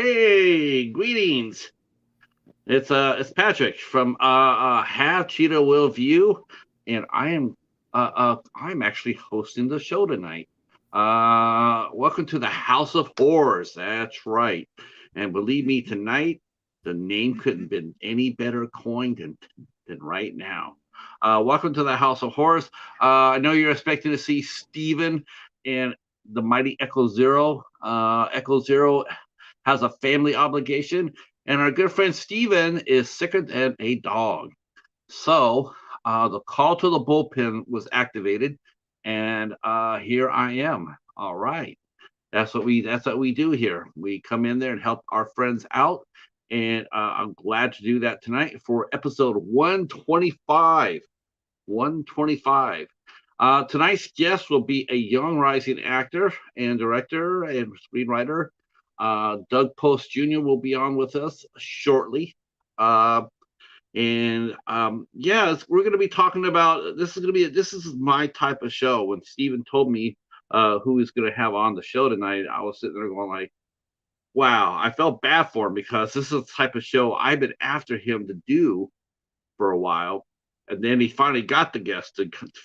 Hey, greetings. It's Patrick from Have Cheetah Will View, and I'm actually hosting the show tonight. Welcome to the House of Horrors. That's right. And believe me, tonight the name couldn't have been any better coined than right now. Welcome to the House of Horrors. I know you're expecting to see Steven and the mighty Echo Zero. Echo Zero has a family obligation, and our good friend Steven is sicker than a dog. So the call to the bullpen was activated, and here I am. All right. That's what we do here. We come in there and help our friends out, and I'm glad to do that tonight for episode 125. 125. Tonight's guest will be a young rising actor and director and screenwriter. Doug Post Jr. will be on with us shortly. Uh, and yeah, we're going to be talking about this is my type of show. When Steven told me who he's going to have on the show tonight, I was sitting there going like, wow, I felt bad for him because this is the type of show I've been after him to do for a while, and then he finally got the guest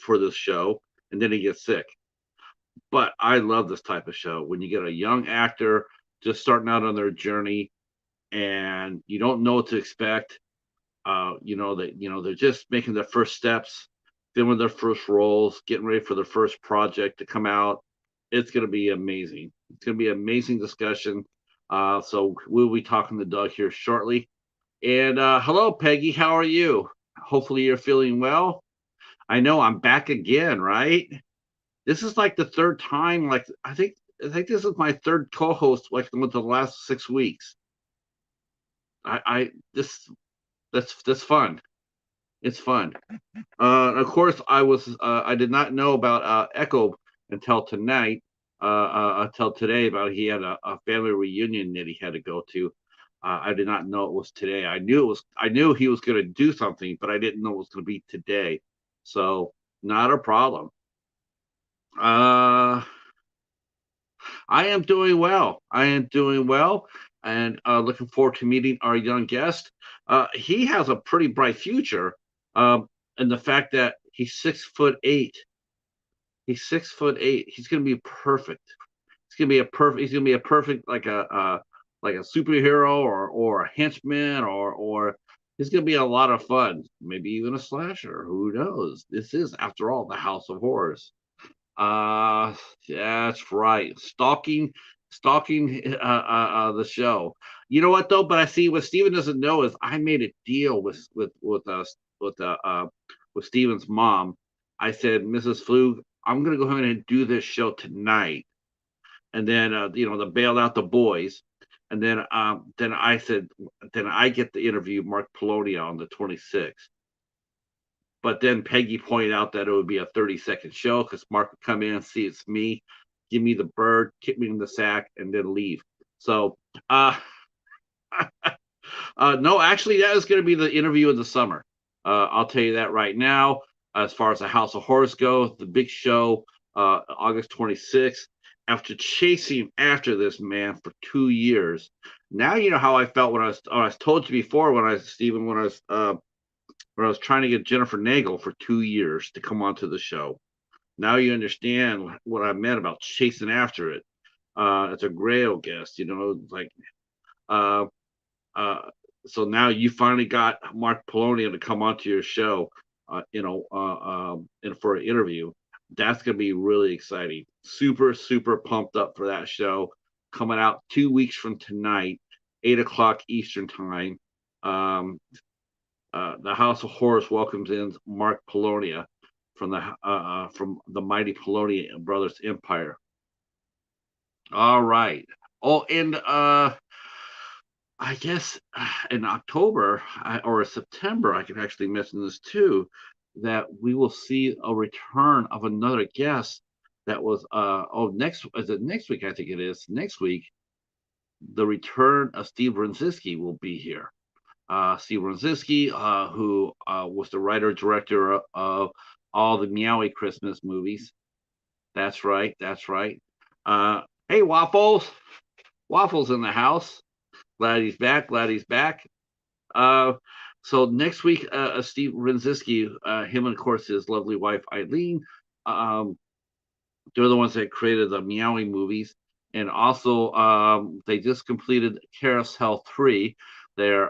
for this show, and then he gets sick. But I love this type of show when you get a young actor just starting out on their journey, and you don't know what to expect. They're just making their first steps, filming their first roles, getting ready for their first project to come out. It's going to be amazing. It's going to be an amazing discussion. So we'll be talking to Doug here shortly. And hello, Peggy. How are you? Hopefully, you're feeling well. I know I'm back again, right? This is like the third time. Like I think this is my third co-host. Like with the last 6 weeks. I this that's fun. It's fun. Of course, I did not know about Echo until tonight. Until today, about he had a family reunion that he had to go to. I did not know it was today. I knew it was. I knew he was going to do something, but I didn't know it was going to be today. So not a problem. Uh, I am doing well. I am doing well, and looking forward to meeting our young guest. He has a pretty bright future, and the fact that he's 6'8". He's 6'8". He's going to be perfect. He's going to be a perfect. He's going to be a perfect like a superhero or a henchman or it's going to be a lot of fun. Maybe even a slasher. Who knows? This is, after all, the House of Horrors. Uh, that's right. Stalking the show. You know what though? But I see what Steven doesn't know is I made a deal with Steven's mom. I said, Mrs. Flug, I'm gonna go ahead and do this show tonight, and then they bailed out the boys, and then I said, then I get to interview Mark Polonia on the 26th. But then Peggy pointed out that it would be a 30-second show because Mark would come in and see it's me, give me the bird, kick me in the sack, and then leave. So, uh, no, actually, that is going to be the interview of the summer. I'll tell you that right now. As far as the House of Horrors goes, the big show, August 26th. After chasing after this man for 2 years, now you know how I felt when I was told you before Stephen, when I was trying to get Jennifer Nagel for 2 years to come onto the show. Now you understand what I meant about chasing after it. It's a Grail guest, like uh, uh, so now you finally got Mark Polonia to come onto your show, and for an interview. That's gonna be really exciting. Super, super pumped up for that show coming out 2 weeks from tonight, 8 o'clock Eastern time. Um, the House of Horrors welcomes in Mark Polonia from the mighty Polonia Brothers Empire. All right. Oh, and I guess in October or September, I can actually mention this too, that we will see a return of another guest that was next is it next week? I think it is next week. The return of Steve Brzezinski will be here. Steve Brzezinski, who was the writer director of all the Meowie Christmas movies. That's right. That's right. Hey, Waffles. Waffles in the house. Glad he's back. Glad he's back. Uh, so next week, Steve Rinzinski, him and of course his lovely wife Eileen, um, they're the ones that created the Meowing movies, and also they just completed Carousel 3, their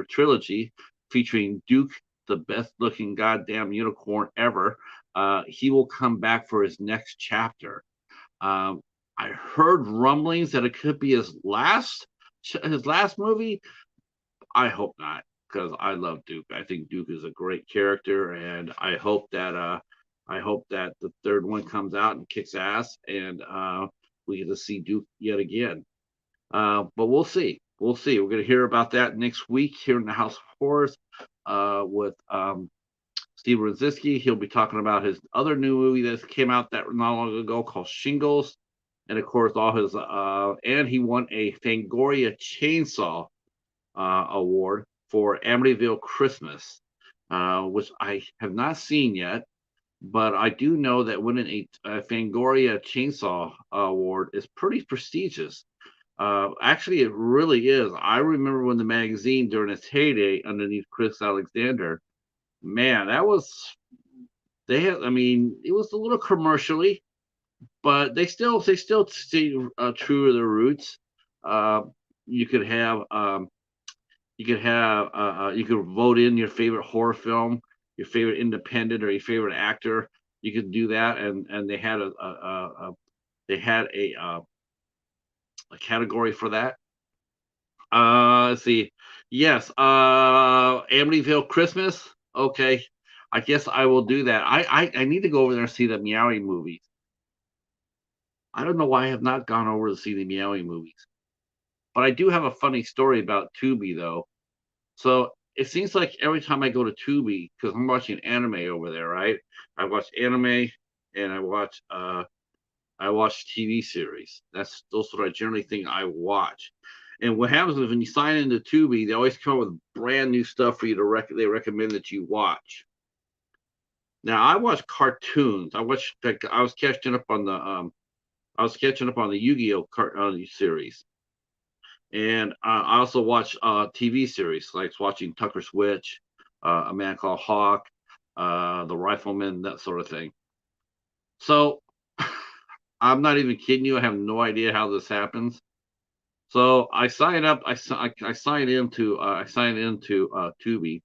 trilogy featuring Duke, the best looking goddamn unicorn ever. He will come back for his next chapter. Um, I heard rumblings that it could be his last movie. I hope not, because I love Duke. I think Duke is a great character, and I hope that the third one comes out and kicks ass, and we get to see Duke yet again. But we'll see. We'll see. We're going to hear about that next week here in the House of Horrors with Steve Rosinski. He'll be talking about his other new movie that came out that not long ago called Shingles, and of course all his and he won a Fangoria Chainsaw award for Amityville Christmas, which I have not seen yet, but I do know that winning a Fangoria Chainsaw Award is pretty prestigious. Actually, it really is. I remember when the magazine during its heyday underneath Chris Alexander, man, that was they had. I mean, it was a little commercially, but they still stay true to their roots. Uh, you could have you could vote in your favorite horror film, your favorite independent, or your favorite actor. You could do that, and they had a category for that. Let's see. Yes, Amityville Christmas. Okay, I guess I will do that. I need to go over there and see the Meowing movies. I don't know why I have not gone over to see the Meowing movies, but I do have a funny story about Tubi though. So it seems like every time I go to Tubi, because I'm watching anime over there, right? I watch anime and I watch TV series. Those what I generally think I watch. And what happens is when you sign into Tubi, they always come up with brand new stuff for you to they recommend that you watch. Now I watch cartoons. I was catching up on the Yu-Gi-Oh series. And I also watch TV series, like watching Tucker Switch, A Man Called Hawk, The Rifleman, that sort of thing. So I'm not even kidding you. I have no idea how this happens. So I sign up. I sign into Tubi,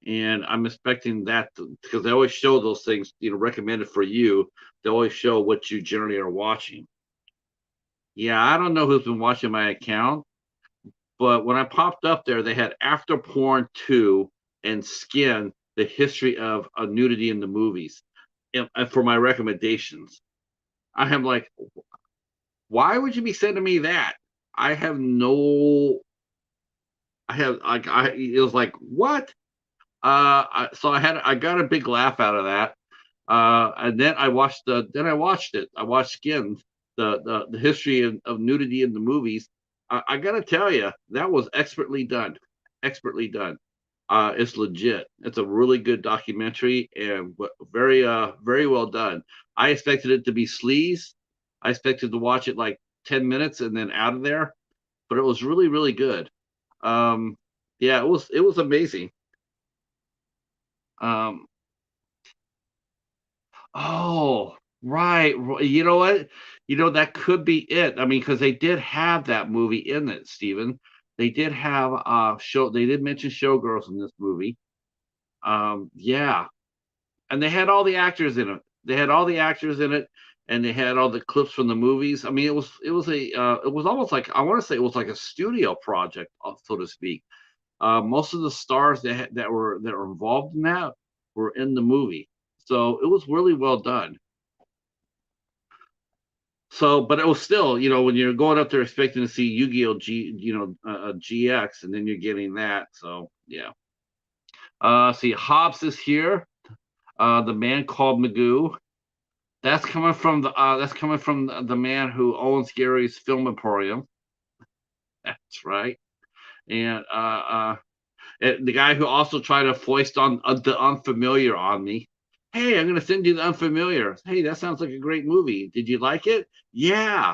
and I'm expecting that because they always show those things, recommended for you. They always show what you generally are watching. Yeah, I don't know who's been watching my account, but when I popped up there, they had After Porn 2 and Skin, the history of nudity in the movies, and for my recommendations. I am like, why would you be sending me that? I have no, I have, like, it was like, what? So I got a big laugh out of that. And then I watched it. I watched Skin, the history of nudity in the movies. I gotta tell you, that was expertly done. Expertly done. It's legit. It's a really good documentary and very well done. I expected it to be sleaze. I expected to watch it like 10 minutes and then out of there, but it was really, really good. Um, yeah, it was amazing. Um, oh, right. You know what? That could be it. I mean, because they did have that movie in it, Steven. They did have they did mention Showgirls in this movie. Yeah, and they had all the actors in it. They had all the actors in it, and they had all the clips from the movies. I mean, it was almost like, I want to say it was like a studio project, so to speak. Most of the stars that were involved in that were in the movie, so it was really well done. So, but it was still, when you're going up there expecting to see Yu-Gi-Oh! GX, and then you're getting that. So, yeah. See, Hobbs is here. The Man Called Magoo. That's coming from the man who owns Gary's Film Emporium. That's right. And the guy who also tried to foist on the Unfamiliar on me. Hey, I'm going to send you the Unfamiliar. Hey, that sounds like a great movie. Did you like it? Yeah.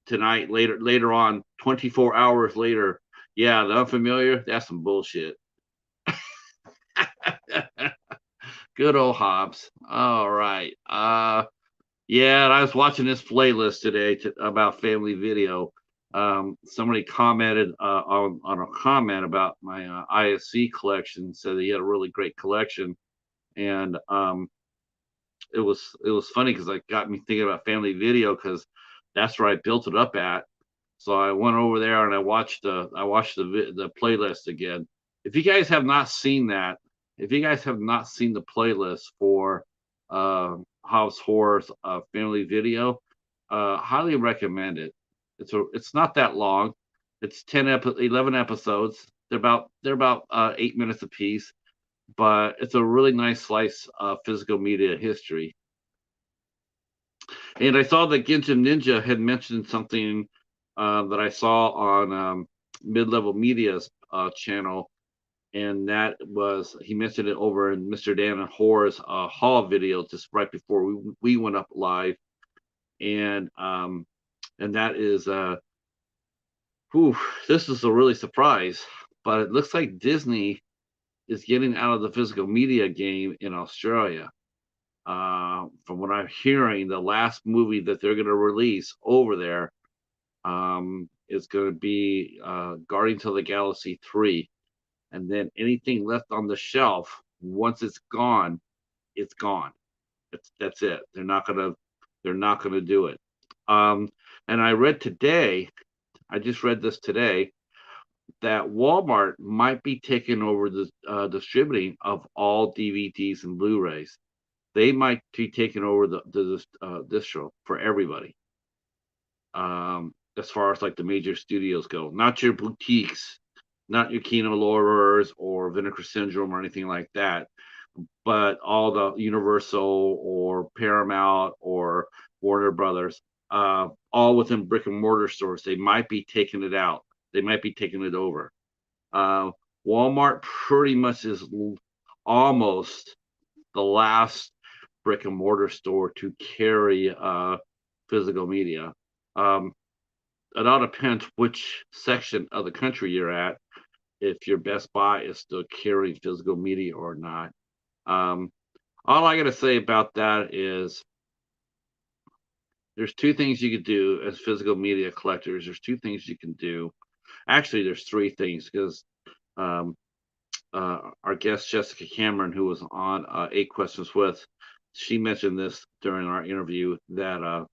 tonight, later on, 24 hours later. Yeah, the Unfamiliar, that's some bullshit. Good old Hobbs. All right. Yeah, and I was watching this playlist today about Family Video. Somebody commented on a comment about my ISC collection, said he had a really great collection, and it was funny because it got me thinking about Family Video because that's where I built it up at. So I went over there and I watched the playlist again. If you guys have not seen that, if you guys have not seen the playlist for House Horrors Family Video, highly recommend it. It's not that long. It's 11 episodes. They're about 8 minutes apiece, but it's a really nice slice of physical media history. And I saw that Genshin Ninja had mentioned something that I saw on Mid Level Media's channel, and that was he mentioned it over in Mr. Dan and Horror's Hall video just right before we went up live, and that is whew, this is a really surprise, but it looks like Disney is getting out of the physical media game in Australia. From what I'm hearing, the last movie that they're going to release over there is going to be Guardians of the Galaxy 3. And then anything left on the shelf, once it's gone, it's gone. That's it. They're not gonna do it. Um, and I just read this today, that Walmart might be taking over the distributing of all DVDs and Blu-rays. They might be taking over the distro for everybody. As far as like the major studios go, not your boutiques, not your Kino Lorber's or Vinegar Syndrome or anything like that, but all the Universal or Paramount or Warner Brothers, all within brick and mortar stores. They might be taking it out. They might be taking it over. Uh, Walmart pretty much is almost the last brick and mortar store to carry physical media. Um, it all depends which section of the country you're at, if your Best Buy is still carrying physical media or not. Um, all I got to say about that is there's two things you could do as physical media collectors. There's two things you can do. Actually, there's three things because um, our guest Jessica Cameron, who was on Eight Questions with, she mentioned this during our interview that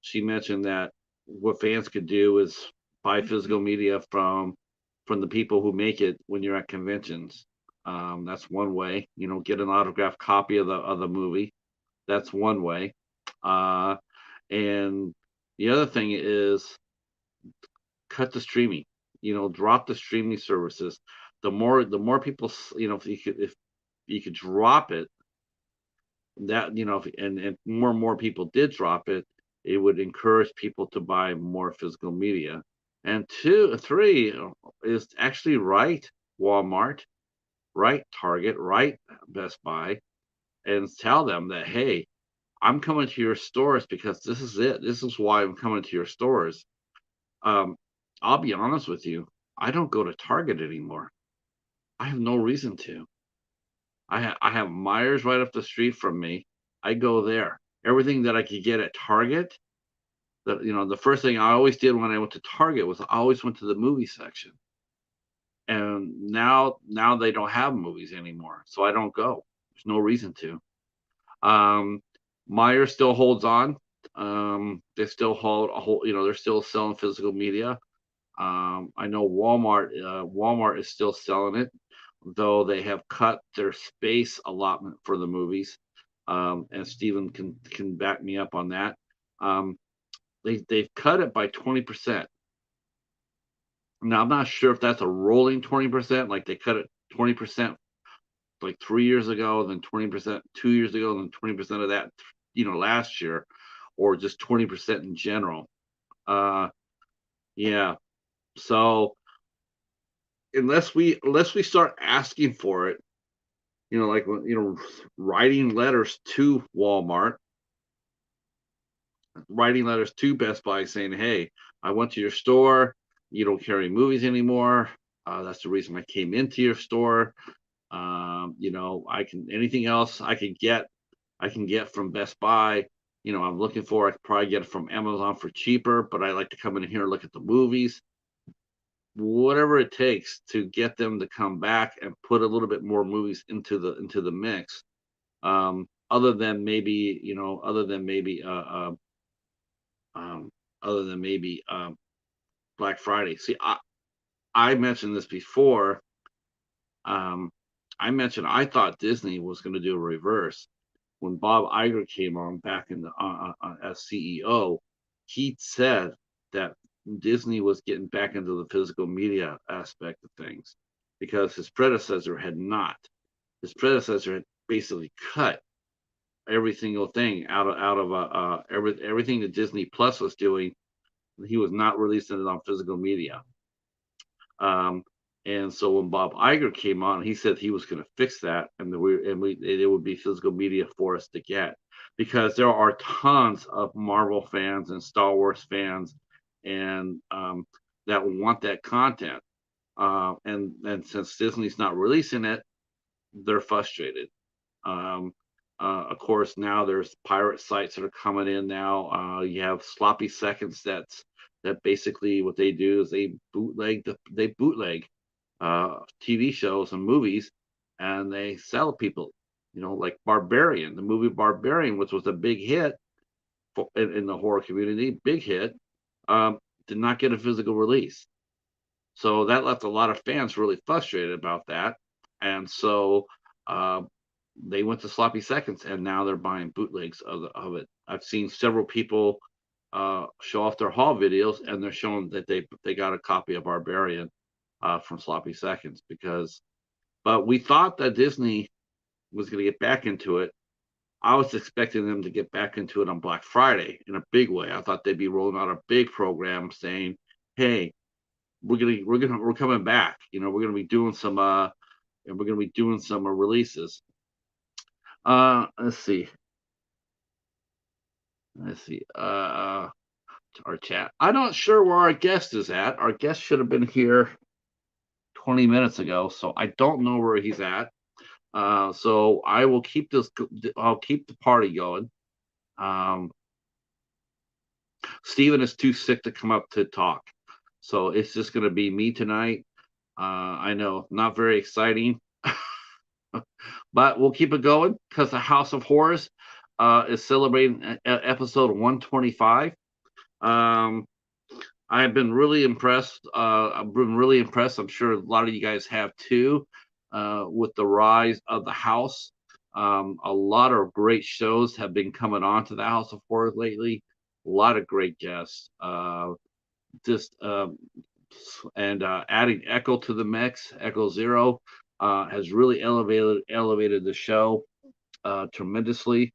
she mentioned that what fans could do is buy physical media from the people who make it when you're at conventions. That's one way. Get an autographed copy of the movie. That's one way. Uh, and the other thing is cut the streaming. Drop the streaming services. The more people, if you could drop it, that and more people did drop it, it would encourage people to buy more physical media. And three is actually right Walmart, right Target, right Best Buy, and tell them that, hey, I'm coming to your stores because this is it. This is why I'm coming to your stores. Um, I'll be honest with you. I don't go to Target anymore. I have no reason to. I have Myers right up the street from me. I go there. Everything that I could get at Target, the first thing I always did when I went to Target was I always went to the movie section. And now they don't have movies anymore, so I don't go. There's no reason to. Um, Myers still holds on. They still they're still selling physical media. I know Walmart is still selling it, though they have cut their space allotment for the movies. And Stephen can back me up on that. Um, they've cut it by 20%. Now I'm not sure if that's a rolling 20%, like they cut it 20% like 3 years ago, then 20% 2 years ago, then 20% of that, last year, or just 20% in general. Yeah. So unless we start asking for it, like writing letters to Walmart, writing letters to Best Buy saying, "Hey, I went to your store. You don't carry movies anymore. That's the reason I came into your store. I can anything else I can get from Best Buy. I'm looking for. I could probably get it from Amazon for cheaper, but I like to come in here and look at the movies. Whatever it takes to get them to come back and put a little bit more movies into the mix. Other than maybe, um, other than maybe Black Friday. See, I mentioned this before. Um, I mentioned I thought Disney was going to do a reverse when Bob Iger came on back in the as CEO. He said that Disney was getting back into the physical media aspect of things because his predecessor had not. His predecessor had basically cut every single thing out of everything that Disney Plus was doing. He was not releasing it on physical media. Um, and so when Bob Iger came on, he said he was going to fix that, and it would be physical media for us to get, because there are tons of Marvel fans and Star Wars fans, and that want that content. And since Disney's not releasing it, they're frustrated. Um, of course, now there's pirate sites that are coming in now. You have sloppy seconds that basically what they do is they bootleg TV shows and movies, and they sell people. Like Barbarian, the movie Barbarian, which was a big hit in the horror community, big hit, um, did not get a physical release. So that left a lot of fans really frustrated about that. And so uh, they went to sloppy seconds, and now they're buying bootlegs of it. I've seen several people show off their haul videos, and they're showing that they got a copy of Barbarian from sloppy seconds. But we thought that Disney was going to get back into it. I was expecting them to get back into it on Black Friday in a big way. I thought they'd be rolling out a big program saying, "Hey, we're coming back. We're gonna be doing some and we're gonna be doing some releases." Let's see. Let's see. Our chat. I'm not sure where our guest is at. Our guest should have been here 20 minutes ago, so I don't know where he's at. So I will keep this. I'll keep the party going. Um, Steven is too sick to come up to talk, so it's just going to be me tonight. I know, not very exciting, but we'll keep it going because the House of Horrors is celebrating episode 125. Um, I've been really impressed. I've been really impressed. I'm sure a lot of you guys have too, with the rise of the house. A lot of great shows have been coming on to the House of Horrors lately. A lot of great guests. Just and Adding Echo to the mix, Echo Zero, has really elevated the show tremendously,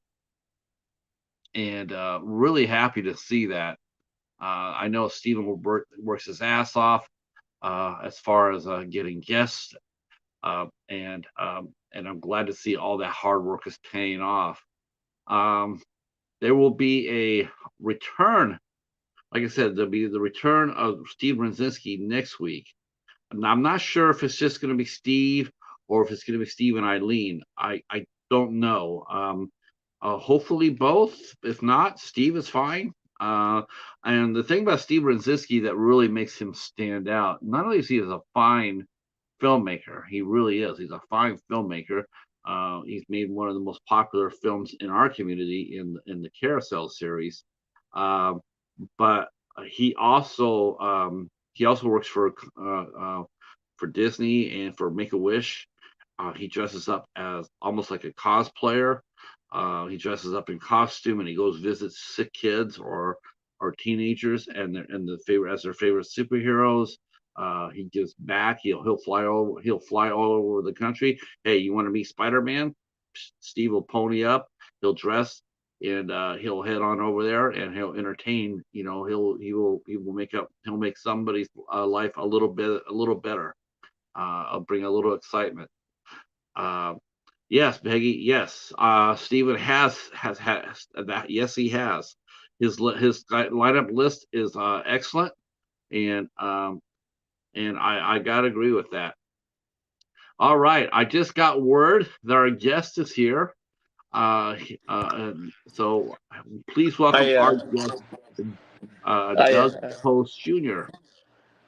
and really happy to see that. I know Stephen works his ass off as far as getting guests, and I'm glad to see all that hard work is paying off. Um, there will be a return. Like I said, there'll be the return of Steve Brzezinski next week. And I'm not sure if it's just going to be Steve or if it's going to be Steve and Eileen. I don't know. Hopefully both. If not, Steve is fine. And the thing about Steve Brzezinski that really makes him stand out, not only is he a fine filmmaker, he really is. He's a fine filmmaker. He's made one of the most popular films in our community in the Carousel series. Um, but he also works for Disney and for Make a Wish. He dresses up as almost like a cosplayer. He dresses up in costume and he goes visits sick kids or teenagers and their favorite superheroes. He gives back. He'll fly all over the country. Hey, you want to meet Spider-Man? Steve will pony up. He'll dress and he'll head on over there and he'll entertain. He'll make somebody's life a little better. Bring a little excitement. Uh, yes, Peggy. Yes, Stephen has that. Yes, he has. his lineup list is excellent, and I gotta agree with that. All right, I just got word that our guest is here. So please welcome I our uh, guest, I Doug uh, Post Jr.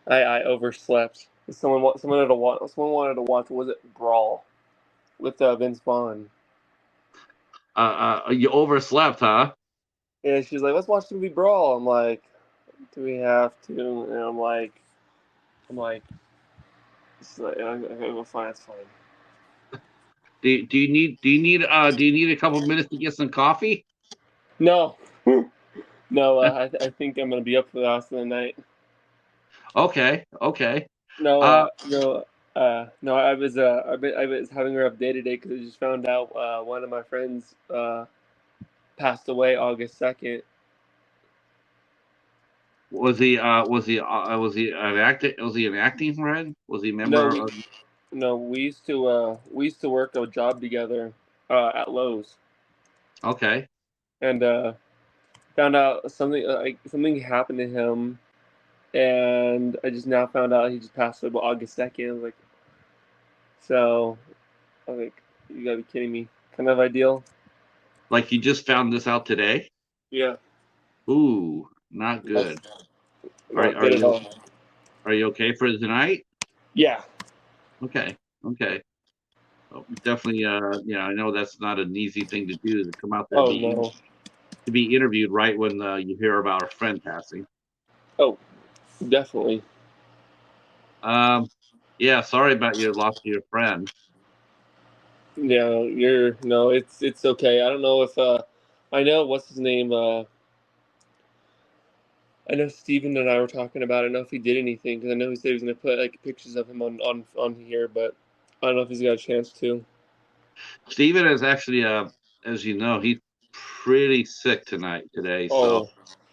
I overslept. Someone wanted to watch. Was it Brawl with Vince Vaughn? You overslept, huh? Yeah, she's like, let's watch the movie Brawl. I'm like, do we have to? And I'm like, it's like okay, well, fine, that's fine. Do you need a couple minutes to get some coffee? No, no, I think I'm gonna be up for the rest of the night. Okay, okay. No, Uh, no. I was having a rough day today because I just found out one of my friends passed away August 2nd. was he an acting friend? Was he a No, member we of? no, we used to work a job together at Lowe's, Okay. and found out something happened to him, and I just now found out he just passed away on August 2nd. I was like, so I was like, you gotta be kidding me. Kind of ideal. Like you just found this out today? Yeah, Ooh, not that's good. not Are good at you all. okay for tonight? Yeah. Okay, okay. Well, definitely. Yeah, I know that's not an easy thing to do to come out there and Oh be no. to be interviewed right when you hear about a friend passing. Oh, definitely. Um, yeah, sorry about your loss of your friend. Yeah, you're no, it's okay. I don't know if I know what's his name. I know Steven and I were talking about. I don't know if he did anything because I know he said he was gonna put like pictures of him on here, but I don't know if he's got a chance to. Steven is actually, as you know, he's pretty sick today. So Oh,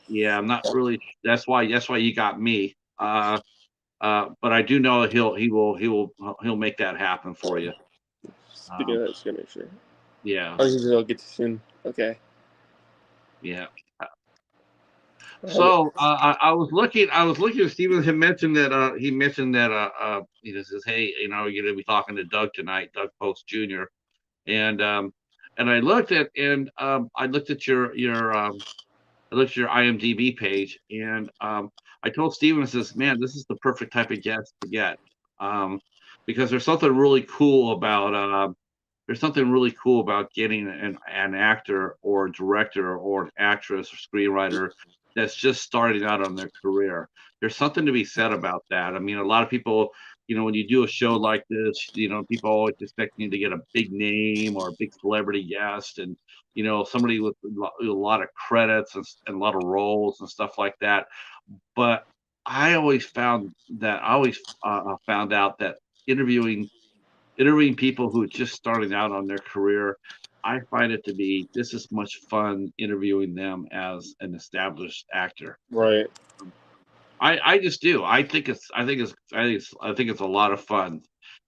yeah, I'm not really. That's why you got me. But I do know he'll make that happen for you. speaking Um, of that, just gotta make sure. yeah, Oh, he'll get to soon. Okay. yeah. Um, So I was looking at Steven had mentioned that he mentioned that he just says, hey, you're gonna be talking to Doug tonight, Doug Post Jr. And I looked at I looked at your IMDb page, and I told Steven, I says, man, this is the perfect type of guest to get, um, because there's something really cool about getting an actor or director or an actress or screenwriter that's just starting out on their career. There's something to be said about that. I mean, a lot of people, when you do a show like this, people always expect you to get a big name or a big celebrity guest, and somebody with a lot of credits and a lot of roles and stuff like that. But I always found out that interviewing people who are just starting out on their career, I find it to be just as much fun interviewing them as an established actor. right. I just do. I think it's a lot of fun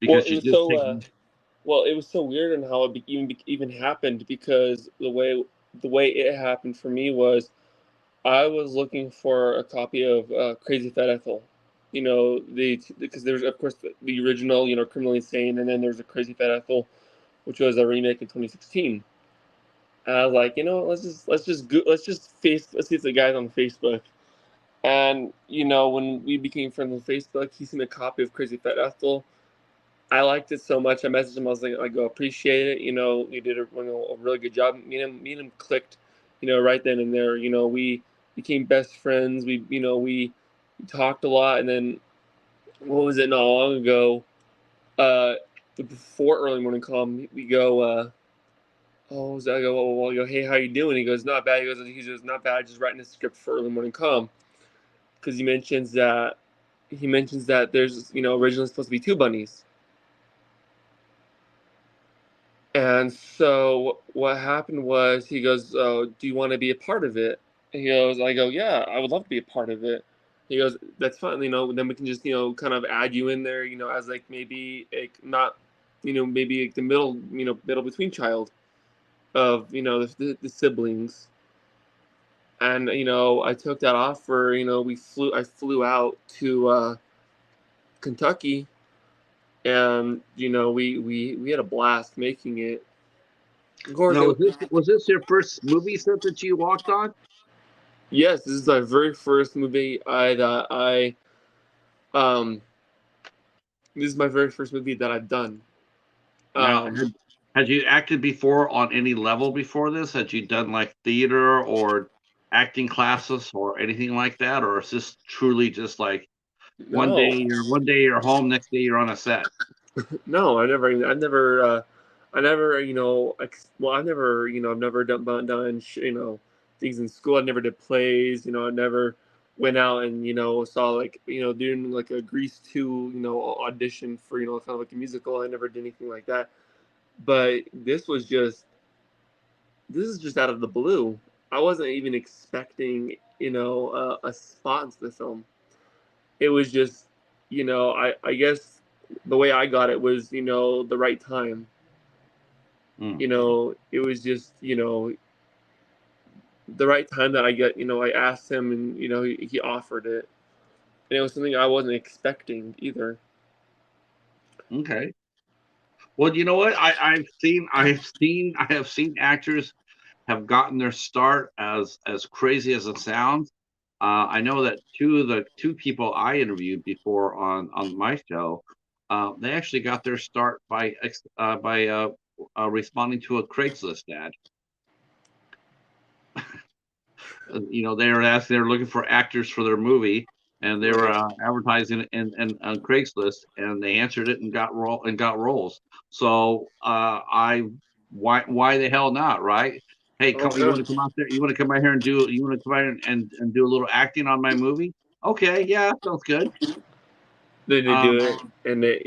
Well, because it you was just so take. it was so weird and how it even happened because the way it happened for me was I was looking for a copy of Crazy Fat Ethel. Because there's of course the original, Criminally Insane, and then there's a Crazy Fat Ethel, which was a remake in 2016. And I was like, let's see if the guy's on Facebook. And when we became friends on Facebook, he sent me a copy of Crazy Fat Ethel. I liked it so much. I messaged him. I was like, I go appreciate it. You did a really good job. Me and him clicked, right then and there. We became best friends. We talked a lot. And then what was it? Not long ago, uh, before early morning call, we go. Oh, what was that? I go, hey, how you doing? He goes, not bad. He goes, not bad. Just writing a script for early morning call because he mentions that there's originally supposed to be two bunnies. And so what happened was he goes, "Oh, do you want to be a part of it?" And I go, "Yeah, I would love to be a part of it." He goes, "That's fine, then we can just, kind of add you in there, as like maybe like not, maybe like the middle between child of, the siblings." and I took that offer. I flew out to Kentucky, and we had a blast making it. Of course, Now, was this your first movie set that you walked on? yes, this is my very first movie. Um, this is my very first movie that I've done. Now, Um, had you acted before on any level before this? Had you done like theater or acting classes or anything like that, or is this truly just like no, one day you're home, next day you're on a set? no, I never, I've never, I've never done things in school. I never did plays. I never went out and saw like doing like a Grease 2 audition for kind of like a musical. I never did anything like that. But this is just out of the blue. I wasn't even expecting a spot into the film. It was just I guess the way I got it was the right time. Hmm. It was just the right time that I asked him, and he offered it, and it was something I wasn't expecting either. Okay. Well, you know what? I have seen actors have gotten their start as crazy as it sounds. I know that two people I interviewed before on my show, they actually got their start by responding to a Craigslist ad. They were looking for actors for their movie, and they were Right. advertising in on Craigslist, and they answered it and got roles. So I why the hell not, right? Hey, Oh you yeah. want to come out there? You want to come out here and do? You want to come out here and do a little acting on my movie? Okay, yeah, sounds good. Then they do Um, it, and it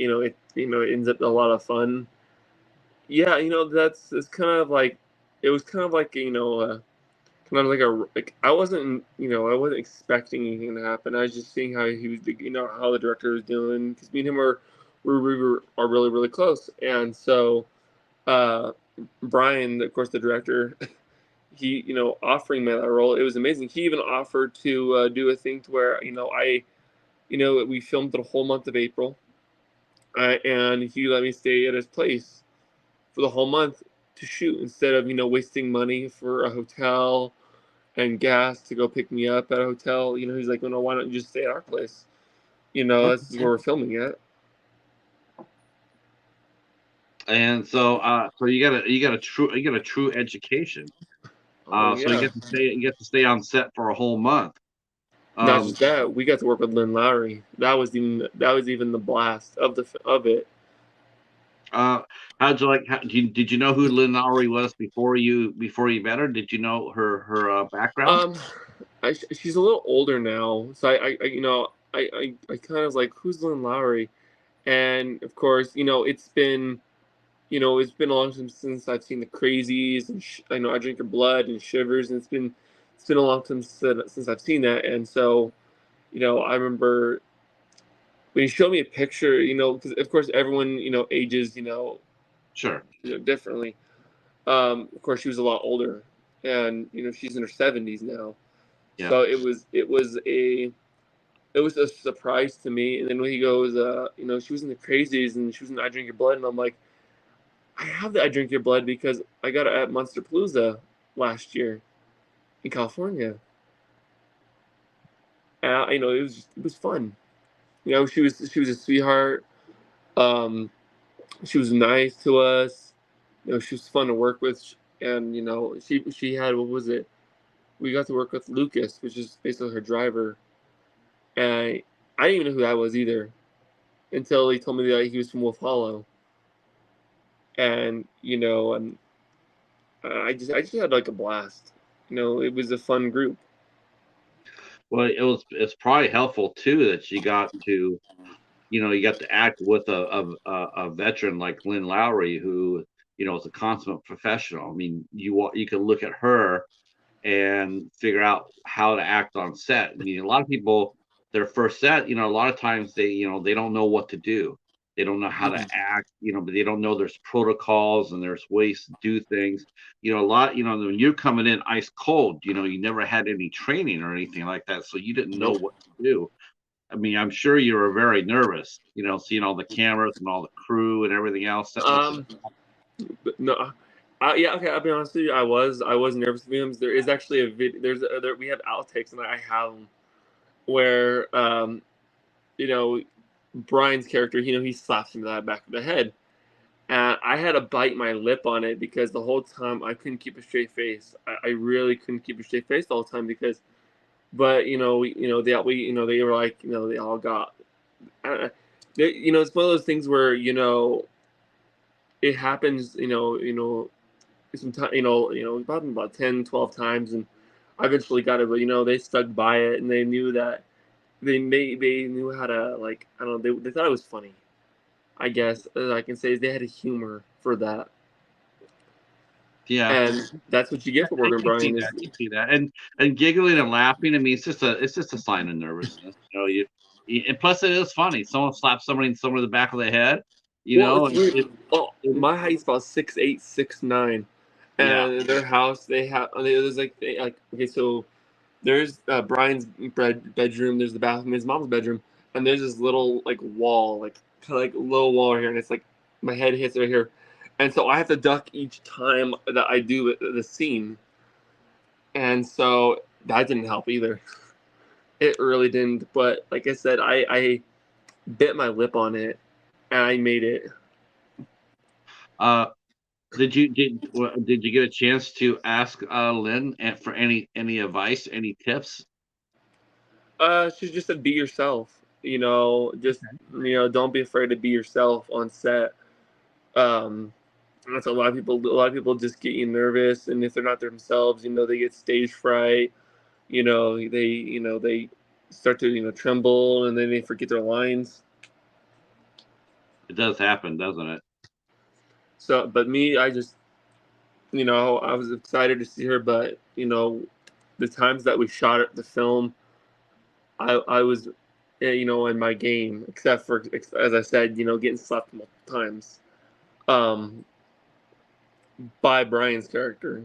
ends up a lot of fun. Yeah, that's it's kind of like it was kind of like kind of like I wasn't expecting anything to happen. I was just seeing how he was, how the director was doing, because me and him are really really close, and so uh, Brian, of course, the director, he offering me that role, it was amazing. He even offered to do a thing to where we filmed the whole month of April, and he let me stay at his place for the whole month to shoot instead of wasting money for a hotel and gas to go pick me up at a hotel. He's like, why don't you just stay at our place? This is where we're filming at. and so you got a true education. Oh So you yeah. get to stay on set for a whole month. Not Um, just that, we got to work with Lynn Lowry. That was even the blast of it. Uh, how'd you like? Did you know who Lynn Lowry was before you met her? Did you know her background? Um, she's a little older now, so I kind of like, who's Lynn Lowry, and of course it's been a long time since I've seen the Crazies, and I know I Drink Your Blood and Shivers, and it's been a long time since I've seen that, and so I remember when he showed me a picture, because of course everyone ages Sure. differently. Of course she was a lot older, and she's in her 70s now, Yeah. so it was a surprise to me. And then when he goes, she was in the Crazies and she was in I Drink Your Blood, and I'm like, I have the I Drink Your Blood because I got it at Monsterpalooza last year in California. And it was fun. She was a sweetheart. Um, she was nice to us. She was fun to work with, and she had, what was it? We got to work with Lucas, which is basically her driver, and I didn't even know who that was either until he told me that he was from Wolf Hollow, and I just had like a blast. It was a fun group. Well, it's probably helpful too that you got to act with a veteran like Lynn Lowry, who is a consummate professional. I mean, you can look at her and figure out how to act on set. I mean, a lot of people, their first set, a lot of times they don't know what to do. They don't know how to Mhm. act, but they don't know there's protocols and there's ways to do things. A lot, when you're coming in ice cold, you never had any training or anything like that, so you didn't know Nope. what to do. I mean, I'm sure you were very nervous, seeing all the cameras and all the crew and everything else setting up the. Um, but no, yeah, okay. I'll be honest with you. I was nervous with him. There is actually a video. We have outtakes, and I have them where you know, Brian's character, he slaps him in the back of the head, and I had to bite my lip on it because the whole time I couldn't keep a straight face. I really couldn't keep a straight face the whole time because, but they were like, they all got, uh, it's one of those things where it happens, sometimes, about 10, 12 times, and I eventually got it, but they stuck by it, and they knew that they knew how to, like, I don't know, they thought it was funny. I guess I can say is they had a humor for that, Yeah, and that's what you get for I Morgan can see Brian that. is. I can see that, and giggling and laughing. I mean, it's just a sign of nervousness. And plus it is funny. Someone slaps somebody in the back of the head. Well, it's weird. It, Oh, it, my height's about 6'8", 6'9", yeah. and their house there's like okay, so there's Brian's bedroom, there's the bathroom, his mom's bedroom, and there's this little like wall, like kind of like little wall here, and it's like my head hits right here, and so I have to duck each time that I do the scene, and so that didn't help either. It really didn't. But like I said, I bit my lip on it, and I made it. Uh, did you get a chance to ask Lynn for any advice, any tips? She just said, "Be yourself." Just don't be afraid to be yourself on set. Um, that's a lot of people just get nervous, and if they're not themselves, they get stage fright. They start to tremble, and then they forget their lines. It does happen, doesn't it? So, but me, I just I was excited to see her, but the times that we shot the film, I was, in my game, except for, as I said, getting slapped multiple times, um, by Brian's character.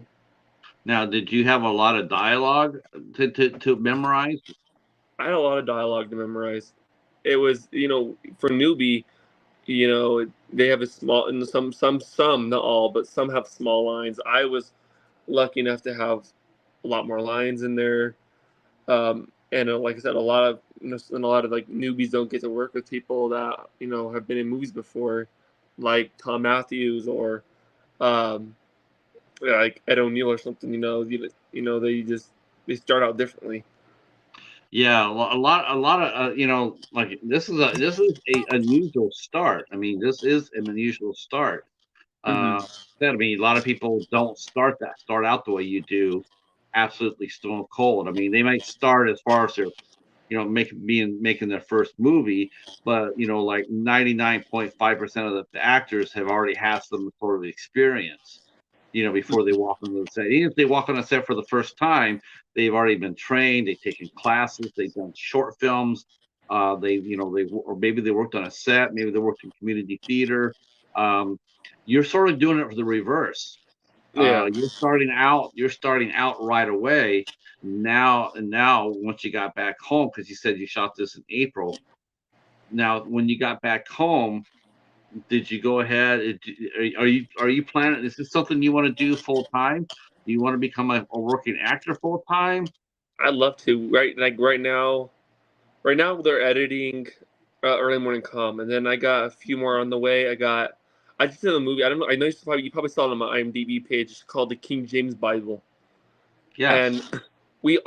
Now, did you have a lot of dialogue to memorize? I had a lot of dialogue to memorize. It was, for newbie, they have a small, and some, not all, but some have small lines. I was lucky enough to have a lot more lines in there. And like I said, and a lot of like newbies don't get to work with people that have been in movies before, like Tom Matthews or um, like Ed O'Neill or something. They start out differently. Yeah, a lot of like this is a unusual start. I mean, this is an unusual start. Hmm. I mean, a lot of people don't start out the way you do, absolutely stone cold. I mean, they might start as far as their, making their first movie, but like 99.5% of the actors have already had some sort of experience, before they walk on the set. Even if they walk on a set for the first time, they've already been trained, they've taken classes, they've done short films, or maybe they worked on a set, maybe they worked in community theater. Um, you're sort of doing it for the reverse. Yeah, You're starting out right away. Now, once you got back home, because you said you shot this in April. Now, when you got back home, did you go ahead? Are you planning? Is this something you want to do full time? Do you want to become a working actor full time? I'd love to. Right now they're editing Early Morning Calm, and then I got a few more on the way. I just did a movie. I don't know. I know you probably saw it on my IMDb page. It's called the King James Bible, and Yes. we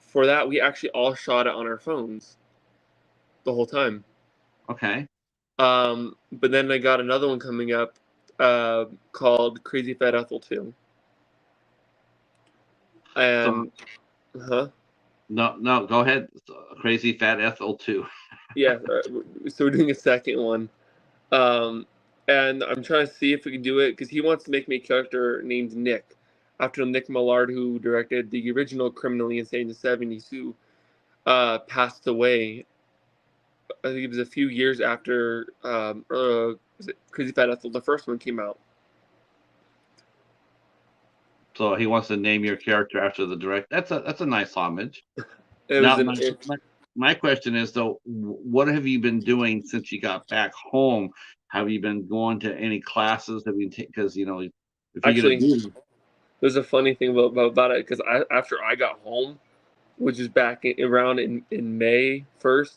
for that we actually all shot it on our phones the whole time. Okay. But then I got another one coming up called Crazy Fat Ethel 2. So And, huh? no, no, go ahead. Crazy Fat Ethel too. Yeah, so we're doing a second one. Um, and I'm trying to see if we can do it because he wants to make me a character named Nick, after Nick Millard, who directed the original Criminally Insane in the 70s, who passed away I think it was a few years after was it Crazy Fat Ethel, the first one came out. So he wants to name your character after the direct. That's a nice homage. It was Now, an my question is though, what have you been doing since you got back home? Have you been going to any classes? Have you because if you're gonna actually do there's a funny thing about it because after I got home, which is back around in May 1st.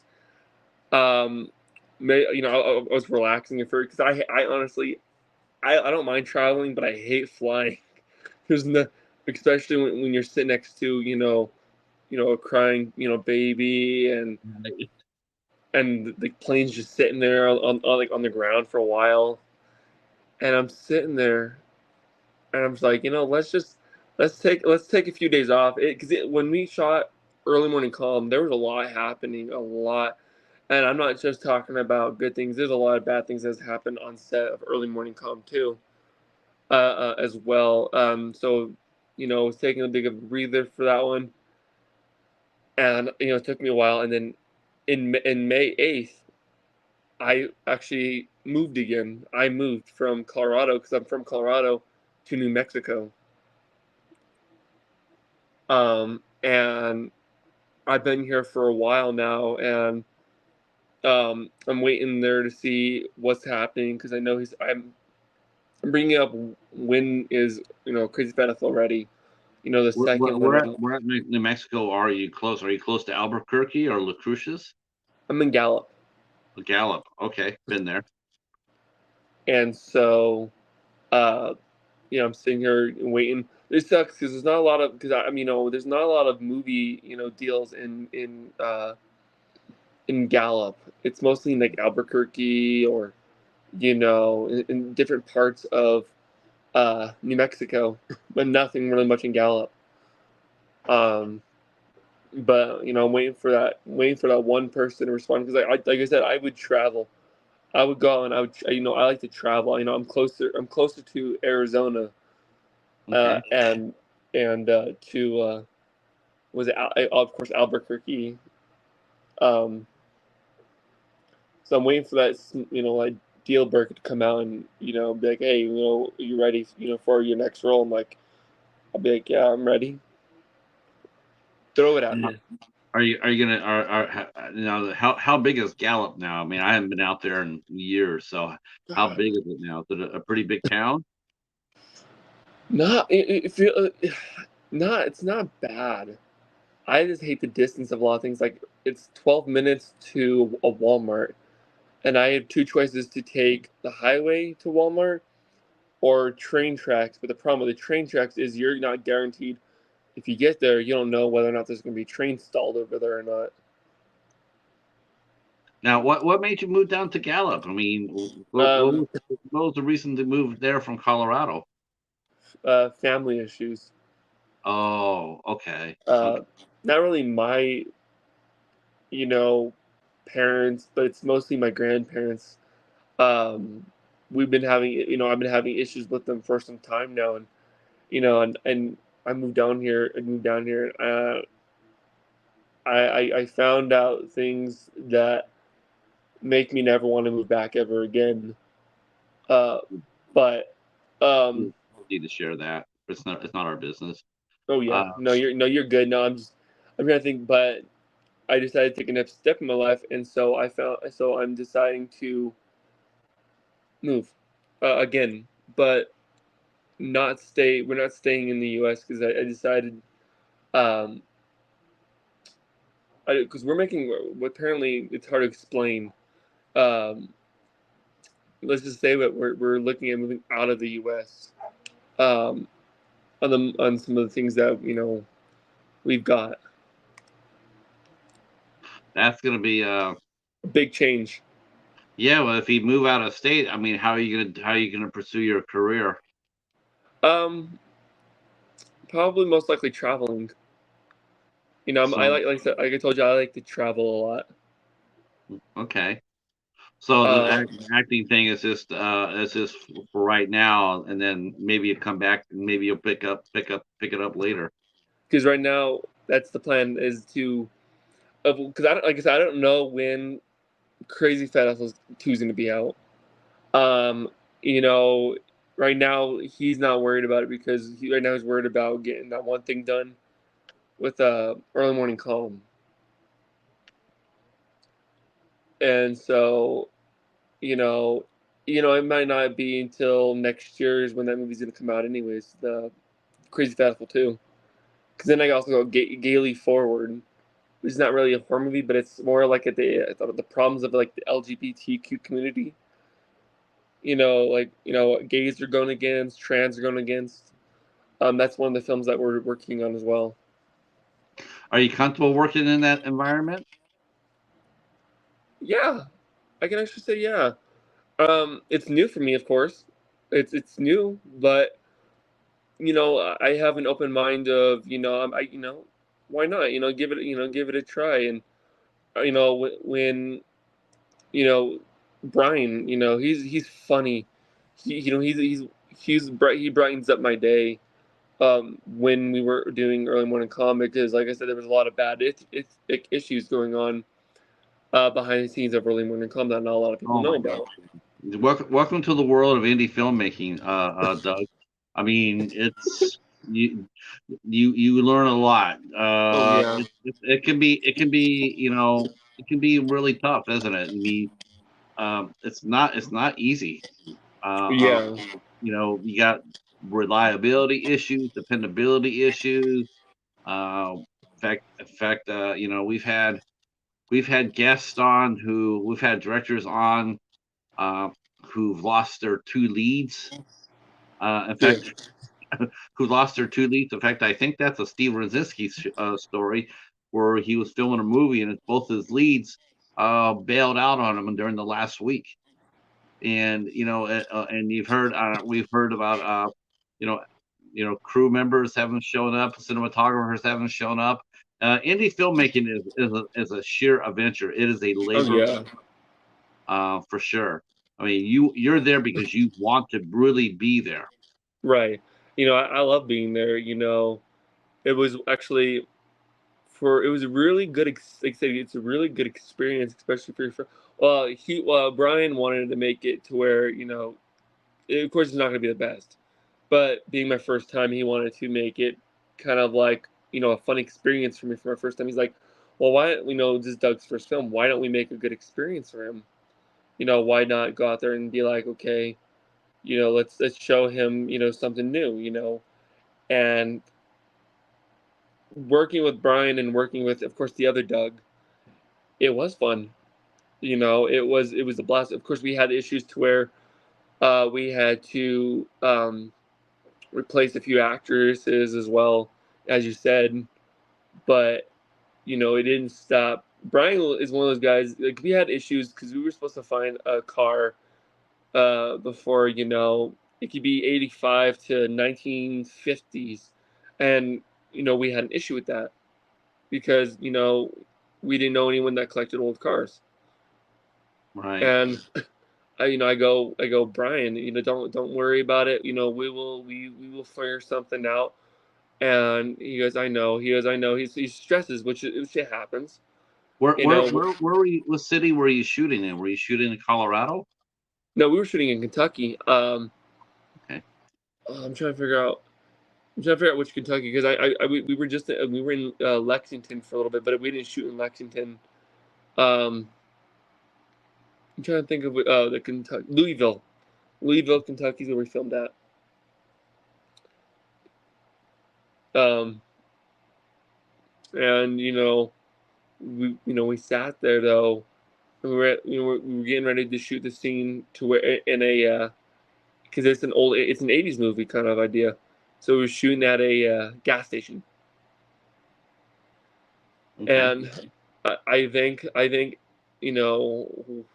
May I was relaxing at first because I honestly I don't mind traveling, but I hate flying. There's no, especially when you're sitting next to a crying baby and the plane's just sitting there like on the ground for a while, and I'm sitting there and I'm just like let's take a few days off because when we shot Early Morning Calm there was a lot happening, a lot. And I'm not just talking about good things. There's a lot of bad things that's happened on set of Early Morning Calm too, as well. So, I was taking a big of a breather for that one, and it took me a while. And then in May 8th, I actually moved again. I moved from Colorado because I'm from Colorado to New Mexico. And I've been here for a while now, and I'm waiting there to see what's happening because I know I'm bringing up when is Crazy Fat Ethel ready. The second one. where at New Mexico are you close? Are you close to Albuquerque or La Cruces? I'm in Gallup, Gallup. Okay, been there. and so I'm sitting here waiting. It sucks because there's not a lot of there's not a lot of movie deals in Gallup. It's mostly in like Albuquerque or in different parts of New Mexico, but nothing really much in Gallup. But I'm waiting for that one person to respond because like I said, I would travel. I would go and I would I like to travel. I'm closer to Arizona, Okay. and to was it of course Albuquerque. Um, so I'm waiting for that like deal breaker to come out and be like, hey, are you ready for your next role? I'm like, I'll be like, yeah, I'm ready. Throw it at me. Are you gonna how big is Gallup now? I mean, I haven't been out there in years, so how big is it now? Is it a pretty big town? Not if you not it's not bad. I just hate the distance of a lot of things. Like it's 12 minutes to a Walmart, and I have two choices to take: the highway to Walmart or train tracks. But the problem with the train tracks is you're not guaranteed. If you get there, you don't know whether or not there's going to be trains stalled over there or not. Now, what made you move down to Gallup? I mean, Um, what was the reason to move there from Colorado? family issues. Oh, okay. Okay. Uh, Not really my, you know, parents, but it's mostly my grandparents. Um, we've been having, I've been having issues with them for some time now, and I moved down here. I found out things that make me never want to move back ever again. Uh, but We um, don't need to share that. It's not our business. oh yeah, Uh, no, you're good. No, I'm trying to think, but I decided to take a next step in my life, and so I'm deciding to move again, but not stay. We're not staying in the U.S. because I decided, um, because we're making. Apparently, it's hard to explain. Um, let's just say that we're looking at moving out of the U.S. Um, on some of the things that we've got. that's gonna be A big change. yeah. Well, if you move out of state, I mean, how are you gonna pursue your career? Um, Probably most likely traveling. I So like I told you, I like to travel a lot. okay. So the Uh, acting thing is just for right now, and then maybe you come back and maybe you'll pick it up later. because right now that's the plan is to, because like I said, I don't know when Crazy Fat Asshole 2 is going to be out. You know, right now he's not worried about it because right now he's worried about getting that one thing done with Early Morning Calm. And so, you know, it might not be until next year is when that movie's going to come out anyways, the Crazy Fat Asshole 2. Because then I also go Gaily Forward, which is not really a horror movie, but it's more like the problems of like the LGBTQ community. Gays are going against, trans are going against. That's one of the films that we're working on as well. Are you comfortable working in that environment? Yeah, I can actually say yeah. It's new for me, of course. It's new, but I have an open mind of why not? Give it a try. And when Brian, he's funny. He brightens up my day. When we were doing Early Morning Comic, because like I said, there was a lot of bad issues going on behind the scenes of Early Morning Comic that not a lot of people Oh know my about. God. Welcome to the world of indie filmmaking, Doug. I mean, it's you learn a lot. Oh yeah, It can be it can be really tough, isn't it? I mean, it's not easy. Uh, yeah, you got reliability issues, dependability issues. In fact, we've had guests on who we've had directors on uh, who've lost their two leads. In yeah. fact, who lost their two leads. In fact, I think that's a Steve Rosinski story where he was filming a movie and both his leads bailed out on him during the last week. And and we've heard about you know crew members haven't shown up, cinematographers haven't shown up. Indie filmmaking is a sheer adventure. It is a Oh labor yeah. for sure. I mean, you're there because you want to really be there. Right. I love being there. It was actually it was a really good, like I said, it's a really good experience, especially for your friend. Brian wanted to make it to where, of course, it's not going to be the best, but being my first time, he wanted to make it kind of like, a fun experience for me for my first time. He's like, well, why, this is Doug's first film. Why don't we make a good experience for him? Why not go out there and be like, okay, let's show him, something new, and working with Brian and working with, of course, the other Doug, it was fun. It was a blast. Of course, we had issues to where we had to replace a few actresses as well, as you said, but it didn't stop. Brian is one of those guys. Like we had issues because we were supposed to find a car before it could be 85 to 1950s, and we had an issue with that because we didn't know anyone that collected old cars. Right. And I go, Brian, don't worry about it. We will figure something out. And he goes, I know. He goes, I know. He stresses, which it happens. Where You where know, where where were you? What city were you shooting in? Were you shooting in Colorado? no, we were shooting in Kentucky. Okay. I'm trying to figure out. I'm trying to figure out which Kentucky because we were just we were in Lexington for a little bit, but we didn't shoot in Lexington. Um, I'm trying to think of the Kentucky Louisville, Kentucky is where we filmed at. Um, and we sat there though. And we were getting ready to shoot the scene to where in a because it's an '80s movie kind of idea. So we were shooting at a gas station, Okay. and I think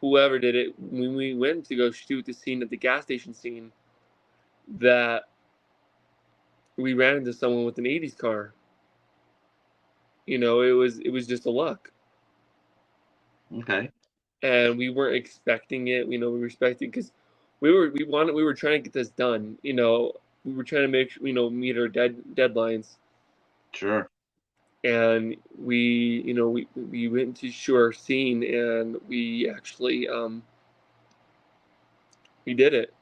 whoever did it when we went to go shoot the scene at the gas station scene that we ran into someone with an '80s car. It was just a luck, Okay. and we weren't expecting it. We were expecting because we were trying to get this done. We were trying to make meet our deadlines. Sure. and we went to shoot our scene, and we actually we did it.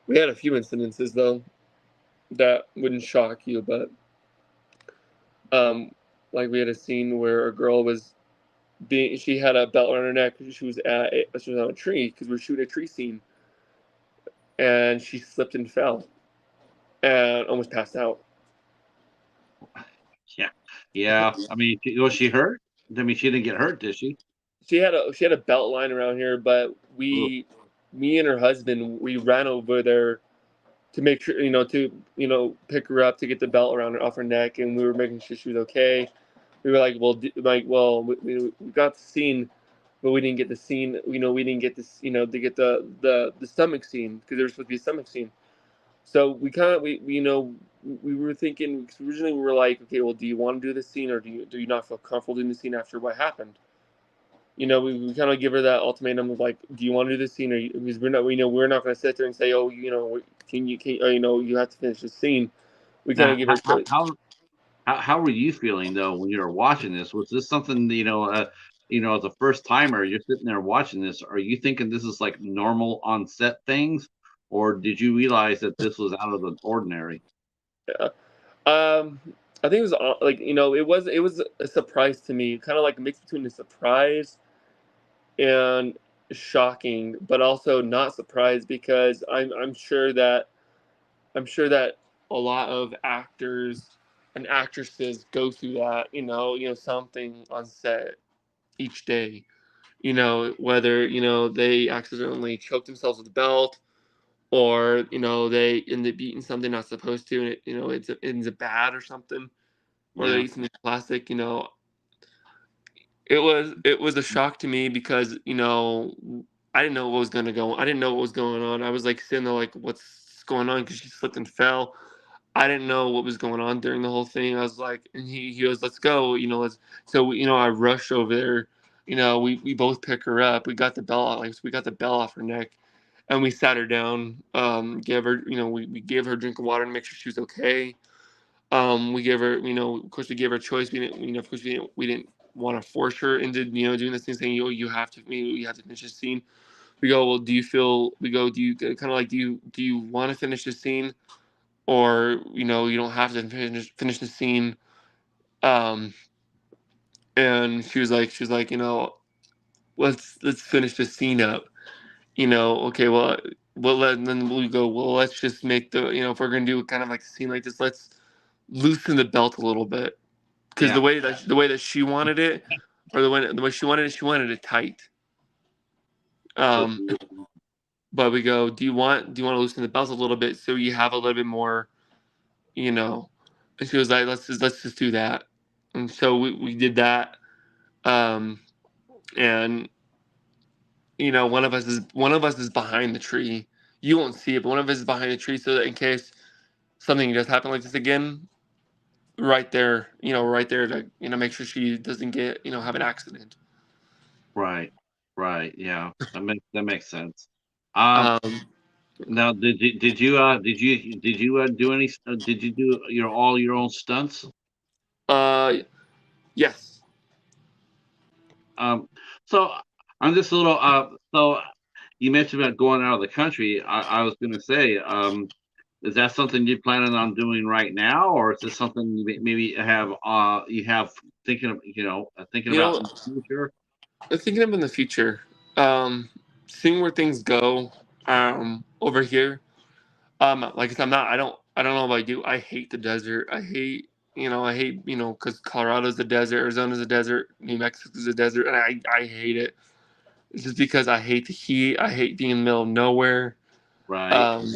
We had a few incidences though that wouldn't shock you, but um, like we had a scene where a girl was she had a belt around her neck. She was on a tree because we were shooting a tree scene, and she slipped and fell and almost passed out. Yeah, yeah. I mean, was she hurt? I mean, she didn't get hurt, did she? She had a belt line around here, but Ugh. me and her husband, we ran over there to make sure, to pick her up to get the belt around her off her neck, and we were making sure she was okay. We were like, we got the scene, but we didn't get the scene. We didn't get this, to get the stomach scene because there was supposed to be a stomach scene. So we kind of we were thinking, 'cause originally we were like, okay, well, do you want to do this scene, or do you not feel comfortable doing the scene after what happened? We kind of give her that ultimatum of like, do you want to do this scene, or because we're not going to sit there and say, oh, you have to finish the scene. We kind Now, of give her a choice. how were you feeling though when you were watching this? Was this something as a first timer, you're sitting there watching this? Are you thinking this is like normal on set things, or did you realize that this was out of the ordinary? Yeah. I think it was like it was a surprise to me, kind of like a mix between a surprise and shocking, but also not surprised because I'm sure that a lot of actors and actresses go through that, something on set each day. Whether, they accidentally choke themselves with a belt, or, they end up eating something not supposed to, and it ends up bad or something, or they Yeah, eat something plastic. It was a shock to me because, I didn't know what was gonna go. I didn't know what was going on. I was like sitting there like, what's going on? Because she slipped and fell. I didn't know what was going on during the whole thing. I was like, and he goes, "Let's go," let's. So I rushed over there. We both pick her up. We got the bell off, like, we got the bell off her neck, and we sat her down. Gave her, we gave her a drink of water to make sure she was okay. We gave her, of course, we gave her a choice. We didn't, of course, we didn't want to force her into, doing this thing, saying, you have to, you have to finish this scene. We go, well, do you feel? We go, do you kind of like, do you want to finish this scene? Or you don't have to finish the scene. um and she was like, let's finish the scene up. Okay, and then we go, well, let's just make if we're gonna do kind of like a scene like this, let's loosen the belt a little bit, because yeah. the way that she wanted it, or the way she wanted it tight. So, um but we go, do you want to loosen the belt a little bit so you have a little bit more, you know and she was like, let's just do that. And so we did that. um and one of us is behind the tree. You won't see it, but one of us is behind the tree, so that in case something does happen like this again, right there to make sure she doesn't get have an accident. right, right, yeah, that makes sense. Um, um Now, did you do any? Did you do all your own stunts? uh yes. Um, so I'm just a little. So you mentioned about going out of the country. I was going to say, is that something you're planning on doing right now, or is this something maybe you have thinking you about know in the future? I'm thinking of in the future, um seeing where things go over here. Like I said, I don't know if I do. I hate the desert. I hate, because Colorado's a desert, Arizona's a desert, New Mexico's a desert, and I hate it. It's just because I hate the heat. I hate being in the middle of nowhere. Right, Um,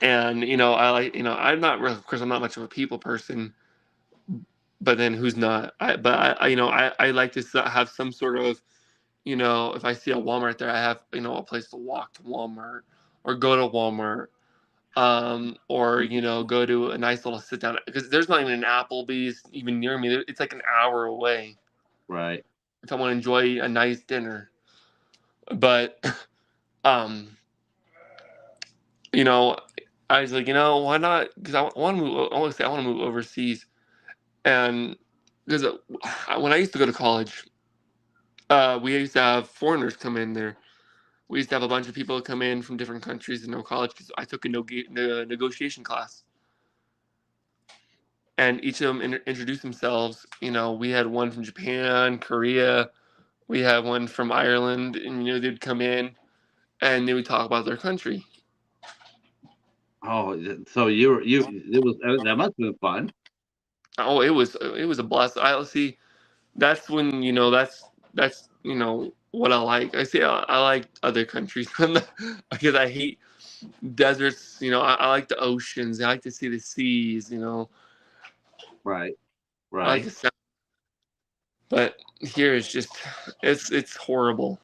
and I like, I'm not real. Of course, I'm not much of a people person. But then who's not? I like to have some sort of, if I see a Walmart there, I have, a place to walk to Walmart, or go to Walmart, or go to a nice little sit down, because there's not even an Applebee's even near me. It's like an hour away right. if I want to enjoy a nice dinner. But um, you know, I was like, why not? Because I want to move. I want to move overseas, and because when I used to go to college, we used to have foreigners come in there. We used to have a bunch of people come in from different countries in our college because I took a negotiation class, and each of them introduced themselves. You know, we had one from Japan, Korea. We had one from Ireland, and you know they'd come in and they would talk about their country. Oh, so it was that must have been fun. Oh, it was a blast. I see. That's when you know that's you know what I like. I say I like other countries because I hate deserts. You know, I like the oceans. I like to see the seas. You know, Right, I like right. the sound. But here it's just it's horrible.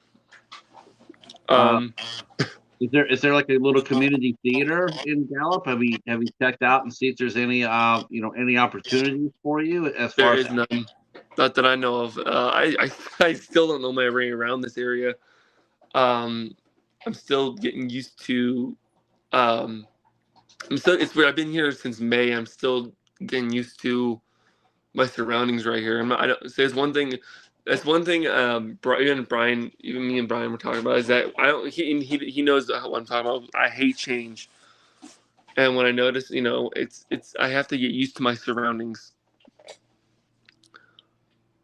Uh, Um, is there like a little community theater in Gallup? Have you checked out and see if there's any any opportunities for you as there far as is none, not that I know of. I still don't know my way around this area. Um, I'm still getting used to. Um, I'm still. It's weird. I've been here since May. I'm still getting used to my surroundings right here. I don't. So there's one thing. That's one thing. Brian, even me and Brian were talking about is that I don't. He knows what I'm talking about. I hate change, and when I notice, you know, it's I have to get used to my surroundings.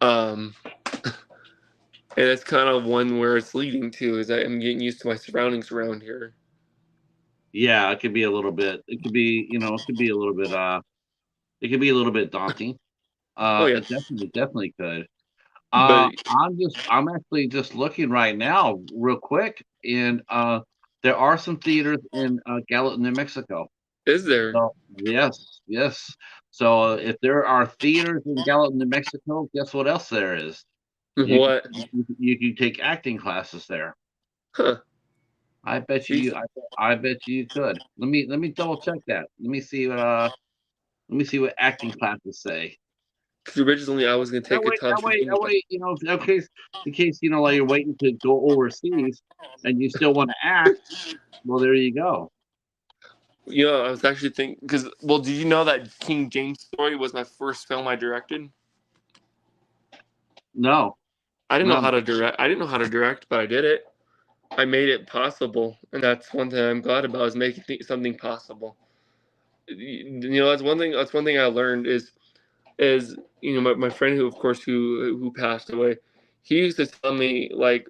Um, and that's kind of one where it's leading to is that I'm getting used to my surroundings around here. yeah, it could be a little bit. It could be it could be a little bit it could be a little bit daunting. Oh yeah, It definitely could. but I'm actually just looking right now, real quick, and there are some theaters in Gallup, New Mexico. is there So yes, yes. So if there are theaters in Gallup, New Mexico, guess what else there is? You can what? you can take acting classes there. Huh? I bet See, you I bet you could. Let me double check that. Let me see what acting classes say. because originally I was gonna take a tons for That English. way, in case like you're waiting to go overseas and you still want to act, well, there you go. You know, I was actually thinking because well, did you know that King James Story was my first film I directed? No, I didn't know no, how to direct. I didn't know how to direct, but I did it. I made it possible, and that's one thing I'm glad about is making something possible. You know, that's one thing. That's one thing I learned is you know my friend who of course who passed away. He used to tell me like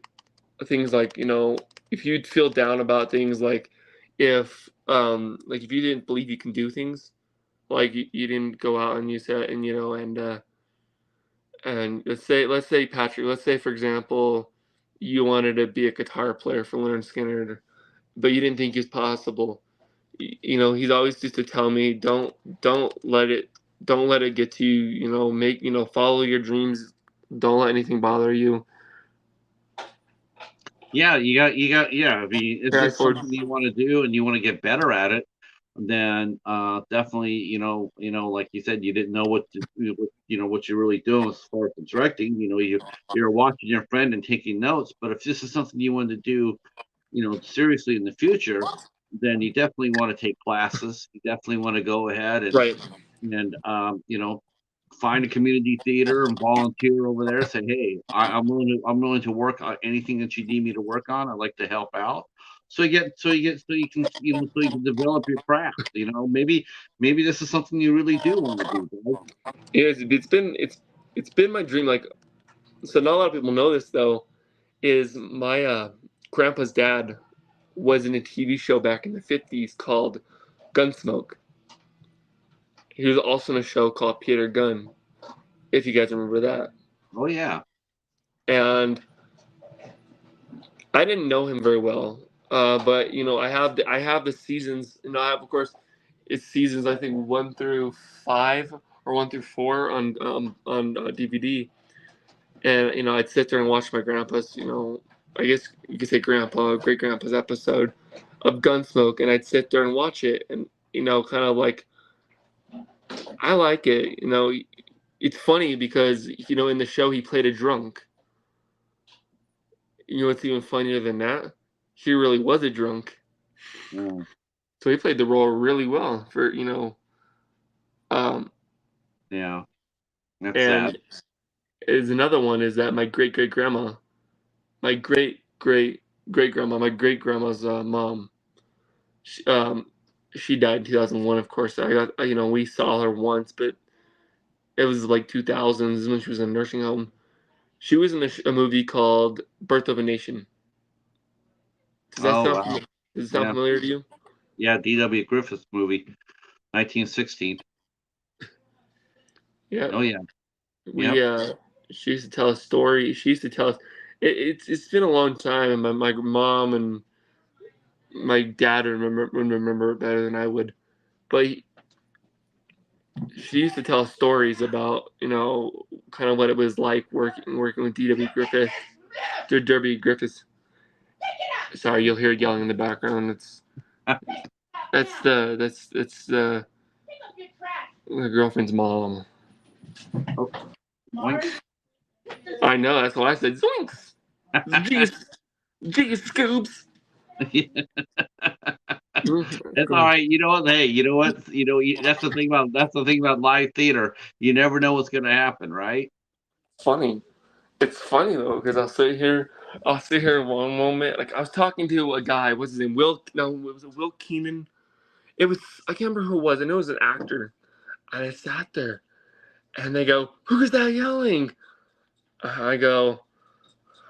things like you know if you'd feel down about things like if you didn't believe you can do things like you didn't go out and you said and you know and let's say Patrick, let's say for example you wanted to be a guitar player for Leonard Skinner but you didn't think it's possible. You know, he's always used to tell me don't let it don't let it get to you. You know, make you know follow your dreams. Don't let anything bother you. yeah, yeah. I mean, if Carry this is forward. something you want to do and you want to get better at it, then definitely, like you said, you didn't know what you're really doing as far as directing. You're watching your friend and taking notes. But if this is something you want to do, seriously in the future, then you definitely want to take classes. You definitely want to go ahead Right. and find a community theater and volunteer over there. Say, hey, I'm willing to work on anything that you need me to work on. I'd like to help out. So you can so you can develop your craft. Maybe this is something you really do want to do. Right? Yeah, it's been my dream. Like so, not a lot of people know this though. Is my grandpa's dad was in a TV show back in the '50s called Gunsmoke. He was also in a show called Peter Gunn. If you guys remember that. Oh yeah. And I didn't know him very well, but you know, I have the seasons, and I have, of course, it's seasons. I think 1 through 5 or 1 through 4 on DVD, and you know, I'd sit there and watch my grandpa's, you know, I guess you could say grandpa, great grandpa's episode of Gunsmoke, and I'd sit there and watch it, and you know, kind of like I like it, you know. It's funny because you know in the show he played a drunk. You know what's even funnier than that? He really was a drunk. Mm, So he played the role really well for, you know, um, yeah. That's And sad. is another one is that my great great grandma, my great great great grandma, my great grandma's mom, she, she died in 2001. Of course, I got we saw her once, but it was like 2000s when she was in a nursing home. She was in a movie called Birth of a Nation. Does that Oh sound wow. does it sound Yeah. familiar to you? Yeah. D.W. Griffith's movie, 1916. Yeah, Oh yeah. we Yep. she used to tell a story. She used to tell us. It's been a long time, and my mom and my dad would remember it better than I would. But she used to tell stories about kind of what it was like working with D.W. Griffith, Derby Griffiths. Sorry, you'll hear yelling in the background. That's the girlfriend's mom. Oh, oinks. I know. That's what I said. Zoinks. Jeez, jeez, scoops. It's all right. You know what? Hey, you know what? That's the thing about live theater. You never know what's going to happen, right? Funny. It's funny though because I'll sit here in one moment. Like I was talking to a guy. What's his name? Will? No, it was Will Keenan. It was. I can't remember who it was. I know it was an actor. And I sat there, and they go, "Who's that yelling?" I go,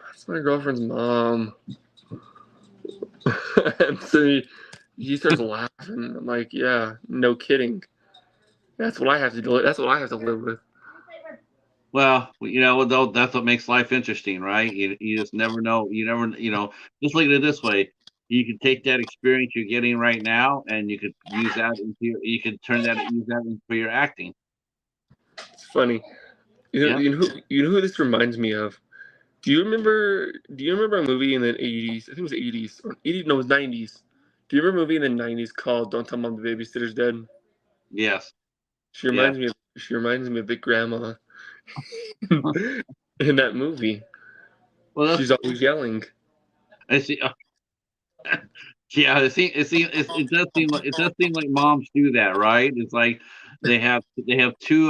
"That's my girlfriend's mom." And so he starts laughing. I'm like, "Yeah, no kidding. That's what I have to do. That's what I have to live with." Well, though, that's what makes life interesting, right? You just never know. You never, just look at it this way. You can take that experience you're getting right now, and you could use that you could use that for your acting. It's funny. Yeah. You know who this reminds me of? Do you remember a movie in the 80s? I think it was 80s or 80s. No, it was 90s. Do you remember a movie in the 90s called "Don't Tell Mom the Babysitter's Dead"? Yes. She Yeah. reminds me of she reminds me of Big Grandma in that movie. Well, She's always yelling. I see. Yeah, it does seem like moms do that, right? It's like they have two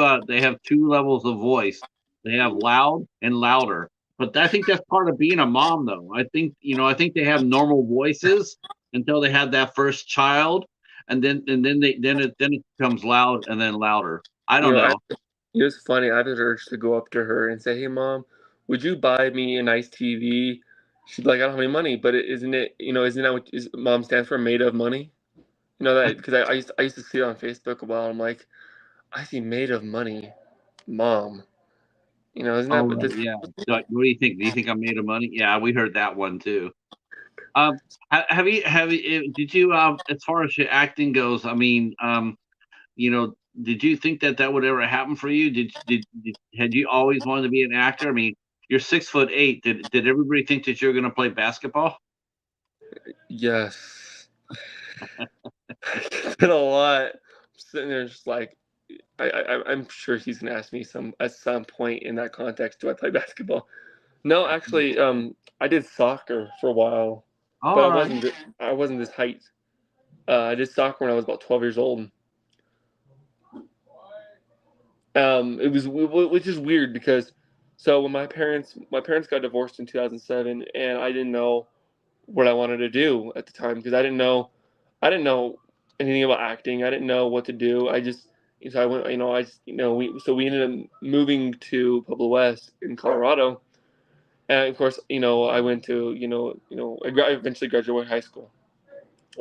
levels of voice. They have loud and louder. But I think that's part of being a mom, though. I think they have normal voices until they have that first child, and then it becomes loud and then louder. I You don't know, know. it was funny. I had an urge to go up to her and say, "Hey, Mom, would you buy me a nice TV?" She'd be like, "I don't have any money, but isn't that what Mom stands for? Made of money." You know that because I used to see it on Facebook a while. I'm like, I see made of money, Mom. Isn't that Oh, what right, this? yeah. What do you think? Do you think I'm made of money? Yeah, we heard that one too. Um, did you, as far as your acting goes, I mean, did you think that that would ever happen for you? Had you always wanted to be an actor? I mean, you're 6'8". Did everybody think that you were going to play basketball? Yes. It's been a lot. I'm sitting there just like I'm sure he's gonna ask me at some point in that context, do I play basketball? No, actually, I did soccer for a while, but All right. I wasn't this height. I did soccer when I was about 12 years old. It was which is weird because so when my parents got divorced in 2007, and I didn't know what I wanted to do at the time because I didn't know anything about acting. I didn't know what to do. So I went, I just, we ended up moving to Pueblo West in Colorado, and of course, I went to, I eventually graduated high school,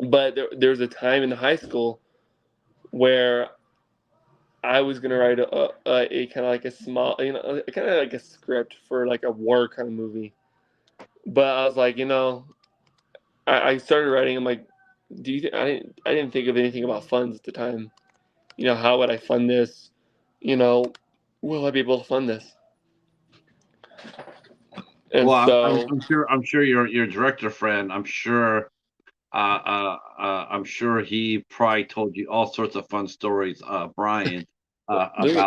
but there was a time in the high school where I was gonna write a kind of like a small, kind of like a script for like a war kind of movie, but I was like, I started writing. I'm like, I didn't think of anything about funds at the time. How would I fund this? You know, will I be able to fund this? And Well, so, I'm sure your director friend. I'm sure he probably told you all sorts of fun stories, Brian, dude,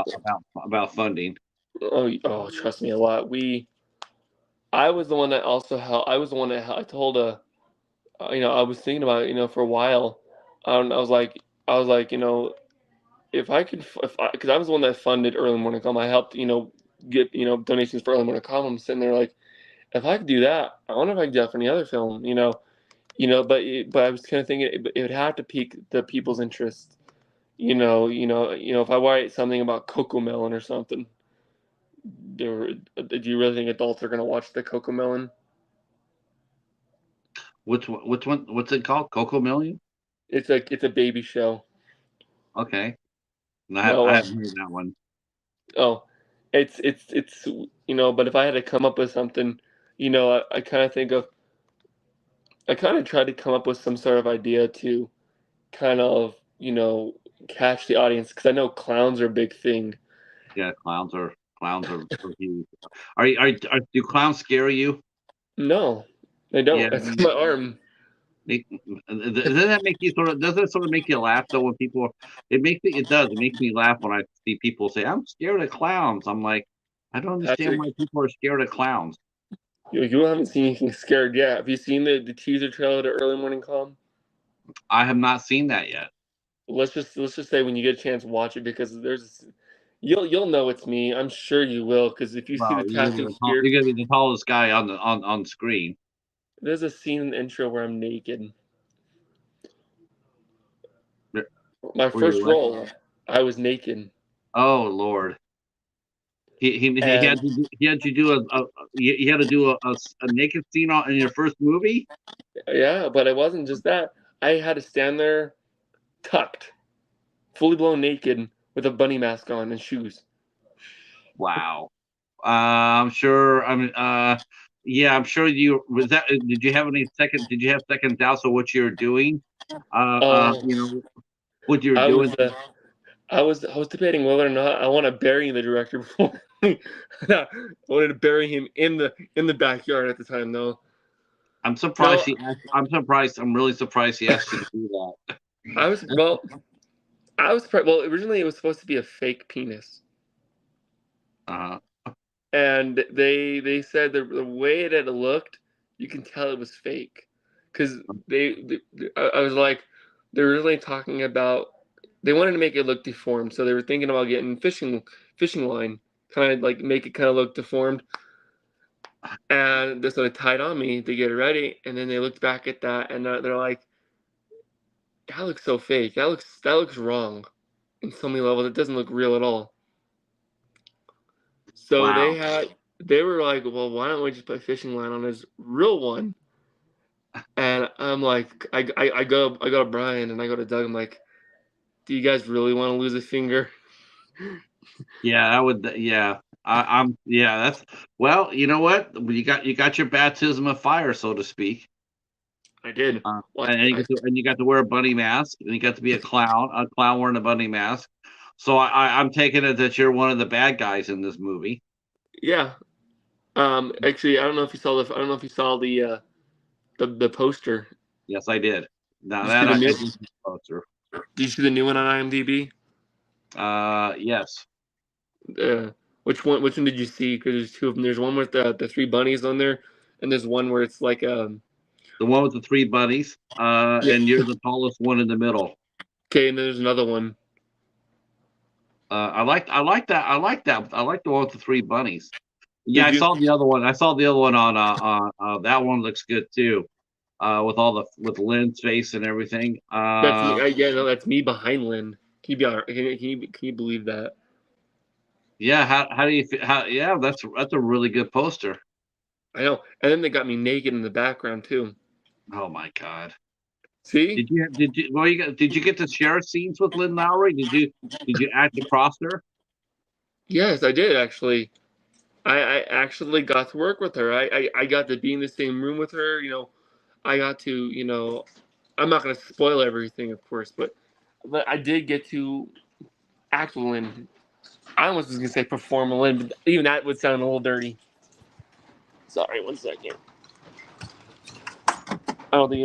about funding. oh, trust me a lot. I was the one that also helped. I was the one that I told I was thinking about it, for a while. I was like, if I could, because I was the one that funded Early Morning Calm, I helped, get, donations for Early Morning Calm. I'm sitting there like, if I could do that, I wonder if I could do that for any other film, but I was kind of thinking it would have to pique the people's interest, if I write something about Coco Melon or something, do you really think adults are going to watch the Coco Melon? Which one? Which one? What's it called? Coco Million? It's a baby show. Okay. No, No, I haven't heard that one. oh, it's but if I had to come up with something, I kind of think of I kind of try to come up with some sort of idea to kind of catch the audience because I know clowns are a big thing. Yeah, clowns are huge. Do clowns scare you? No, they don't. Yeah. That's my arm. Doesn't that sort of make you laugh though when people? It does. It makes me laugh when I see people say, "I'm scared of clowns." I'm like, I don't understand Patrick, why people are scared of clowns. you haven't seen anything scared yet. Have you seen the teaser trailer to Early Morning Calm? I have not seen that yet. Let's just say when you get a chance, watch it because you'll know it's me. I'm sure you will because if you see the Well, tattoos here, you're gonna be the tallest guy on screen. there's a scene in the intro where I'm naked. My Where you're first like, role, I was naked. oh Lord. He had And to he had to do he had to do a naked scene in your first movie. yeah, but it wasn't just that. I had to stand there tucked, fully blown naked with a bunny mask on and shoes. Wow. I'm sure. Yeah, I'm sure you was that. Did you have any second? Did you have second doubts of what you were doing? Oh, What you were I doing. was I was debating whether or not I want to bury the director before. I wanted to bury him in the backyard at the time though. I'm surprised No, he asked. I'm surprised. I'm really surprised he asked you to do that. I was well. Well, originally it was supposed to be a fake penis. Uh, And they said the way that it looked, you can tell it was fake, because I was like, they were really talking about they wanted to make it look deformed, so they were thinking about getting fishing line, kind of like make it kind of look deformed, and so they tied on me to get it ready, and then they looked back at that and they're like, that looks so fake, that looks wrong, in so many levels, it doesn't look real at all. So wow. they were like, well, why don't we just put fishing line on his real one? And I'm like, I go to Brian and I go to Doug. I'm like, do you guys really want to lose a finger? Yeah, that would. Yeah, I'm. Yeah, that's. Well, you know what? You got your baptism of fire, so to speak. I did. Watch. And you got to wear a bunny mask, and you got to be a clown wearing a bunny mask. So I'm taking it that you're one of the bad guys in this movie. Yeah. Actually, I don't know if you saw the poster. Yes, I did. Now Did you see that the I new? did see the poster. Did you see the new one on IMDb? Yes. Uh, which one did you see? Because there's two of them. There's one with the three bunnies on there, and there's one where it's like The one with the three bunnies. Yeah. And you're the tallest one in the middle. Okay, and then there's another one. I like that. I like that. I like the one with the three bunnies. Yeah, Did I you? saw the other one. I saw the other one on that one looks good too. With Lynn's face and everything. That's me. Yeah, no, that's me behind Lynn. Can you be all- can you believe that? Yeah, how do you feel? Yeah, that's a really good poster. I know. And then they got me naked in the background too. Oh my God. See? Did you get to share scenes with Lynn Lowry? Did you act across her? Yes, I did actually. I actually got to work with her. I got to be in the same room with her. I got to. I'm not gonna spoil everything, of course, but I did get to act with Lynn. I almost was gonna say perform with Lynn, but even that would sound a little dirty. Sorry, 1 second. I don't think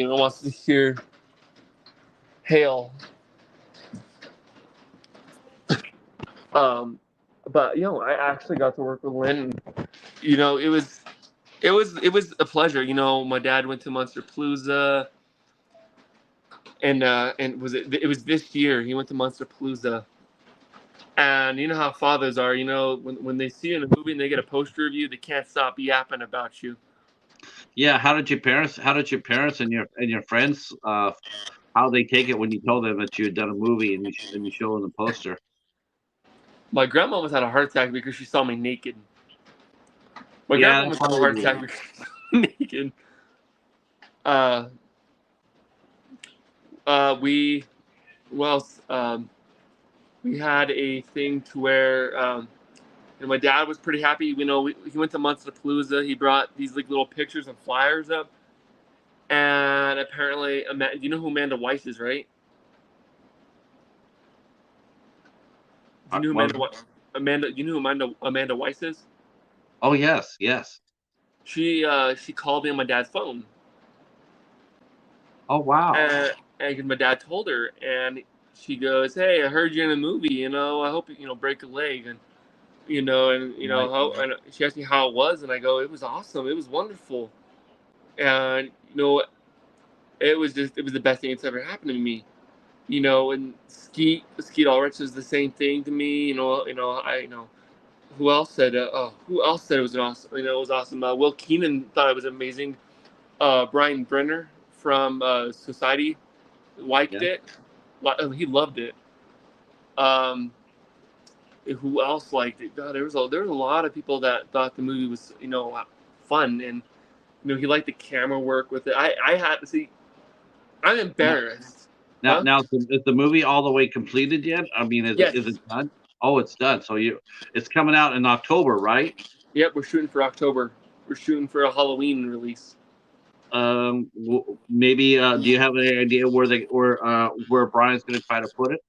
anyone wants to hear hail. But I actually got to work with Lynn. It was a pleasure. My dad went to Munsterpalooza, and it was this year he went to Monsterpalooza. And you know how fathers are, you know, when they see you in a movie and they get a poster of you, they can't stop yapping about you. Yeah, how did your parents and your friends how they take it when you told them that you had done a movie and you show them the poster? My grandma almost had a heart attack because she saw me naked. My Yeah, grandma that's almost had a probably heart attack because she saw me naked. Uh, we well, we had a thing to where and my dad was pretty happy. You know, he went to Monsterpalooza. He brought these like little pictures and flyers up, and apparently, you know who Amanda Weiss is, right? Do you know who well, Amanda? You know who Amanda Weiss is? oh yes, yes. She called me on my dad's phone, Oh wow. and my dad told her, and she goes, "Hey, I heard you're in a movie. You know, I hope you know break a leg." And you know Right. how. And she asked me how it was, and I go, "It was awesome. It was wonderful." And you know, it was the best thing that's ever happened to me. You know, and Skeet Ulrich is the same thing to me. Who else said? Who else said it was an awesome? You know, it was awesome. Will Keenan thought it was amazing. Brian Brenner from Society liked Yeah. it. He loved it. Um, who else liked it? God, there was a lot of people that thought the movie was fun, and he liked the camera work with it. I had to see. I'm Now, embarrassed, huh? is the movie all the way completed yet? I mean, is it Yes. done? Oh, it's done. So it's coming out in October, right? Yep. We're shooting for October. We're shooting for a Halloween release. Maybe do you have any idea where Brian's going to try to put it?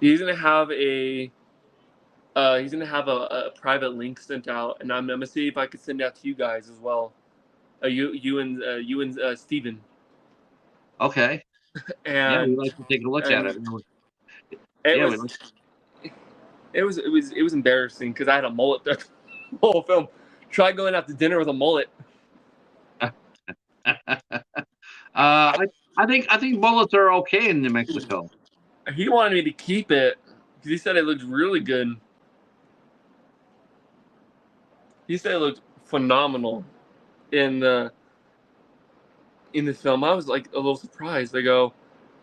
He's gonna have a private link sent out, and I'm gonna see if I could send it out to you guys as well. You and Steven. Okay. Yeah, we'd and like to take a look at and it. it Yeah, we was like. it was embarrassing because I had a mullet the whole film. Try going out to dinner with a mullet. I think bullets are okay in New Mexico. He wanted me to keep it because he said it looked really good. He said it looked phenomenal in the film. I was like a little surprised. I go,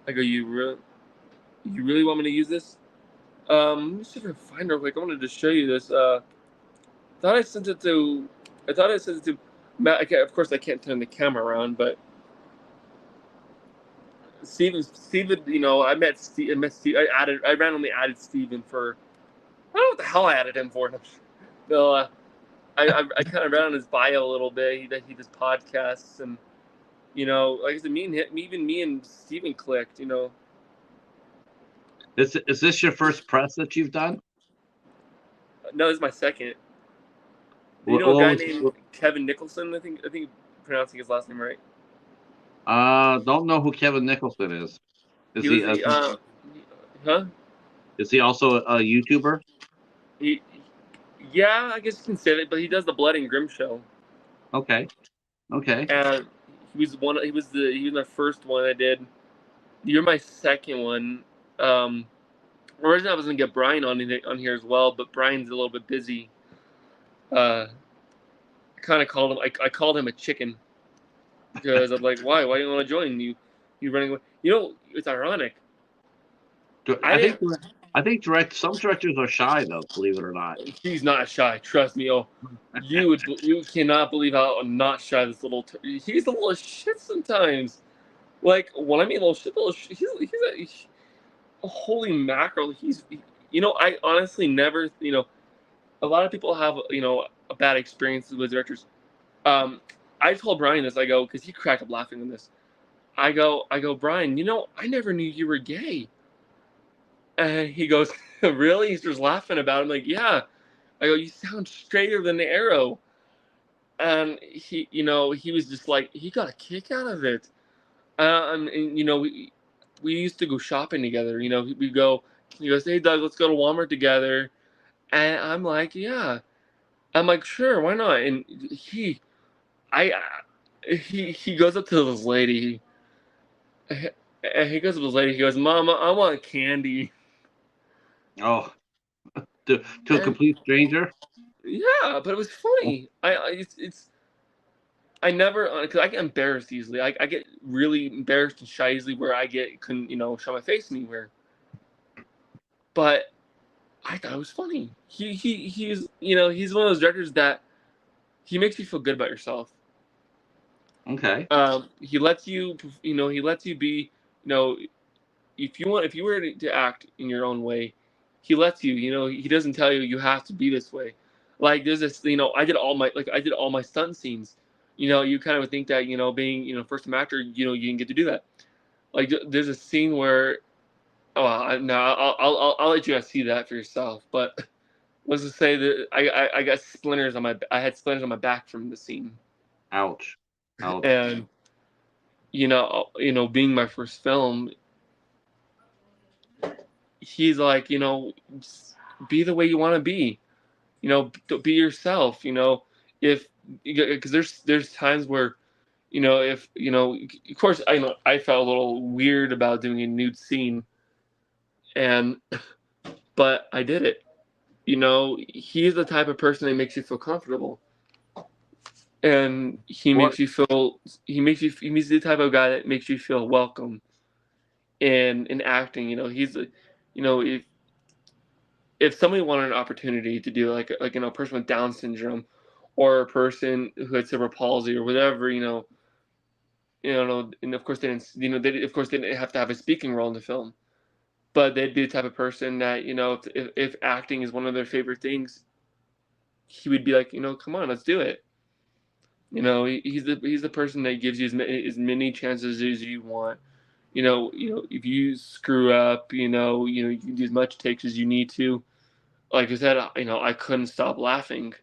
you really want me to use this? Let me see if I can find it real quick. I wanted to show you this. Thought I sent it to. I thought I sent it to Matt. Of course, I can't turn the camera around, but Steven, I met Steve. I randomly added Steven for. I don't know what the hell I added him for. No, I kind of read on his bio a little bit. He does podcasts, and like I said, me and Steven clicked. Is this your first press that you've done? No, this is my second. You What know a guy was, named Kevin Nicholson? I think pronouncing his last name right. don't know who Kevin Nicholson is. Is He was he the huh? is he also a YouTuber? He Yeah, I guess you can say that, but he does the Blood and Grimm show. Okay. Okay. And he was my first one I did. You're my second one. Originally I was gonna get Brian on here as well, but Brian's a little bit busy. I kind of called him. I called him a chicken because I'm like, why? Why do you want to join? You running away? It's ironic. I I think didn't. some directors are shy though, believe it or not. He's not shy. Trust me. Oh, you cannot believe how not shy this little. He's a little shit sometimes. Like when I mean little shit, he's a holy mackerel. I honestly never. A lot of people have a bad experience with directors. I told Brian this. I go because he cracked up laughing on this. I go, Brian. I never knew you were gay. And he goes, really? He's just laughing about it. I'm like, yeah. I go, you sound straighter than the arrow. And he was just like, he got a kick out of it. And we used to go shopping together. We go. He goes, hey Doug, let's go to Walmart together. And I'm like, yeah. I'm like, sure, why not? And he goes up to this lady. And he goes to his lady. He goes, "Mama, I want candy." Oh, to a And complete stranger. yeah, but it was funny. It's I never because I get embarrassed easily. I get really embarrassed and shy easily where I couldn't show my face anywhere. But I thought it was funny. He's one of those directors that he makes you feel good about yourself. Okay. He lets you he lets you be you know if you were to act in your own way, he lets you. He doesn't tell you you have to be this way. Like there's this I did all my stunt scenes. You kind of would think that being first time actor you didn't get to do that. Like there's a scene where no I'll let you guys see that for yourself. But let's just say that I got splinters on I had splinters on my back from the scene. Ouch. Ouch. And being my first film, he's like, just be the way you want to be. Be yourself. If because there's times where, if of course I felt a little weird about doing a nude scene, and but I did it. He's the type of person that makes you feel comfortable, and What? he's the type of guy that makes you feel welcome in acting. He's if somebody wanted an opportunity to do like a person with Down syndrome or a person who had cerebral palsy or whatever, and of course they didn't, of course they didn't have to have a speaking role in the film, but they'd be the type of person that if acting is one of their favorite things, he would be like, come on, let's do it. He's the person that gives you as many chances as you want. If you screw up, you can do as much takes as you need to. Like I said, I couldn't stop laughing.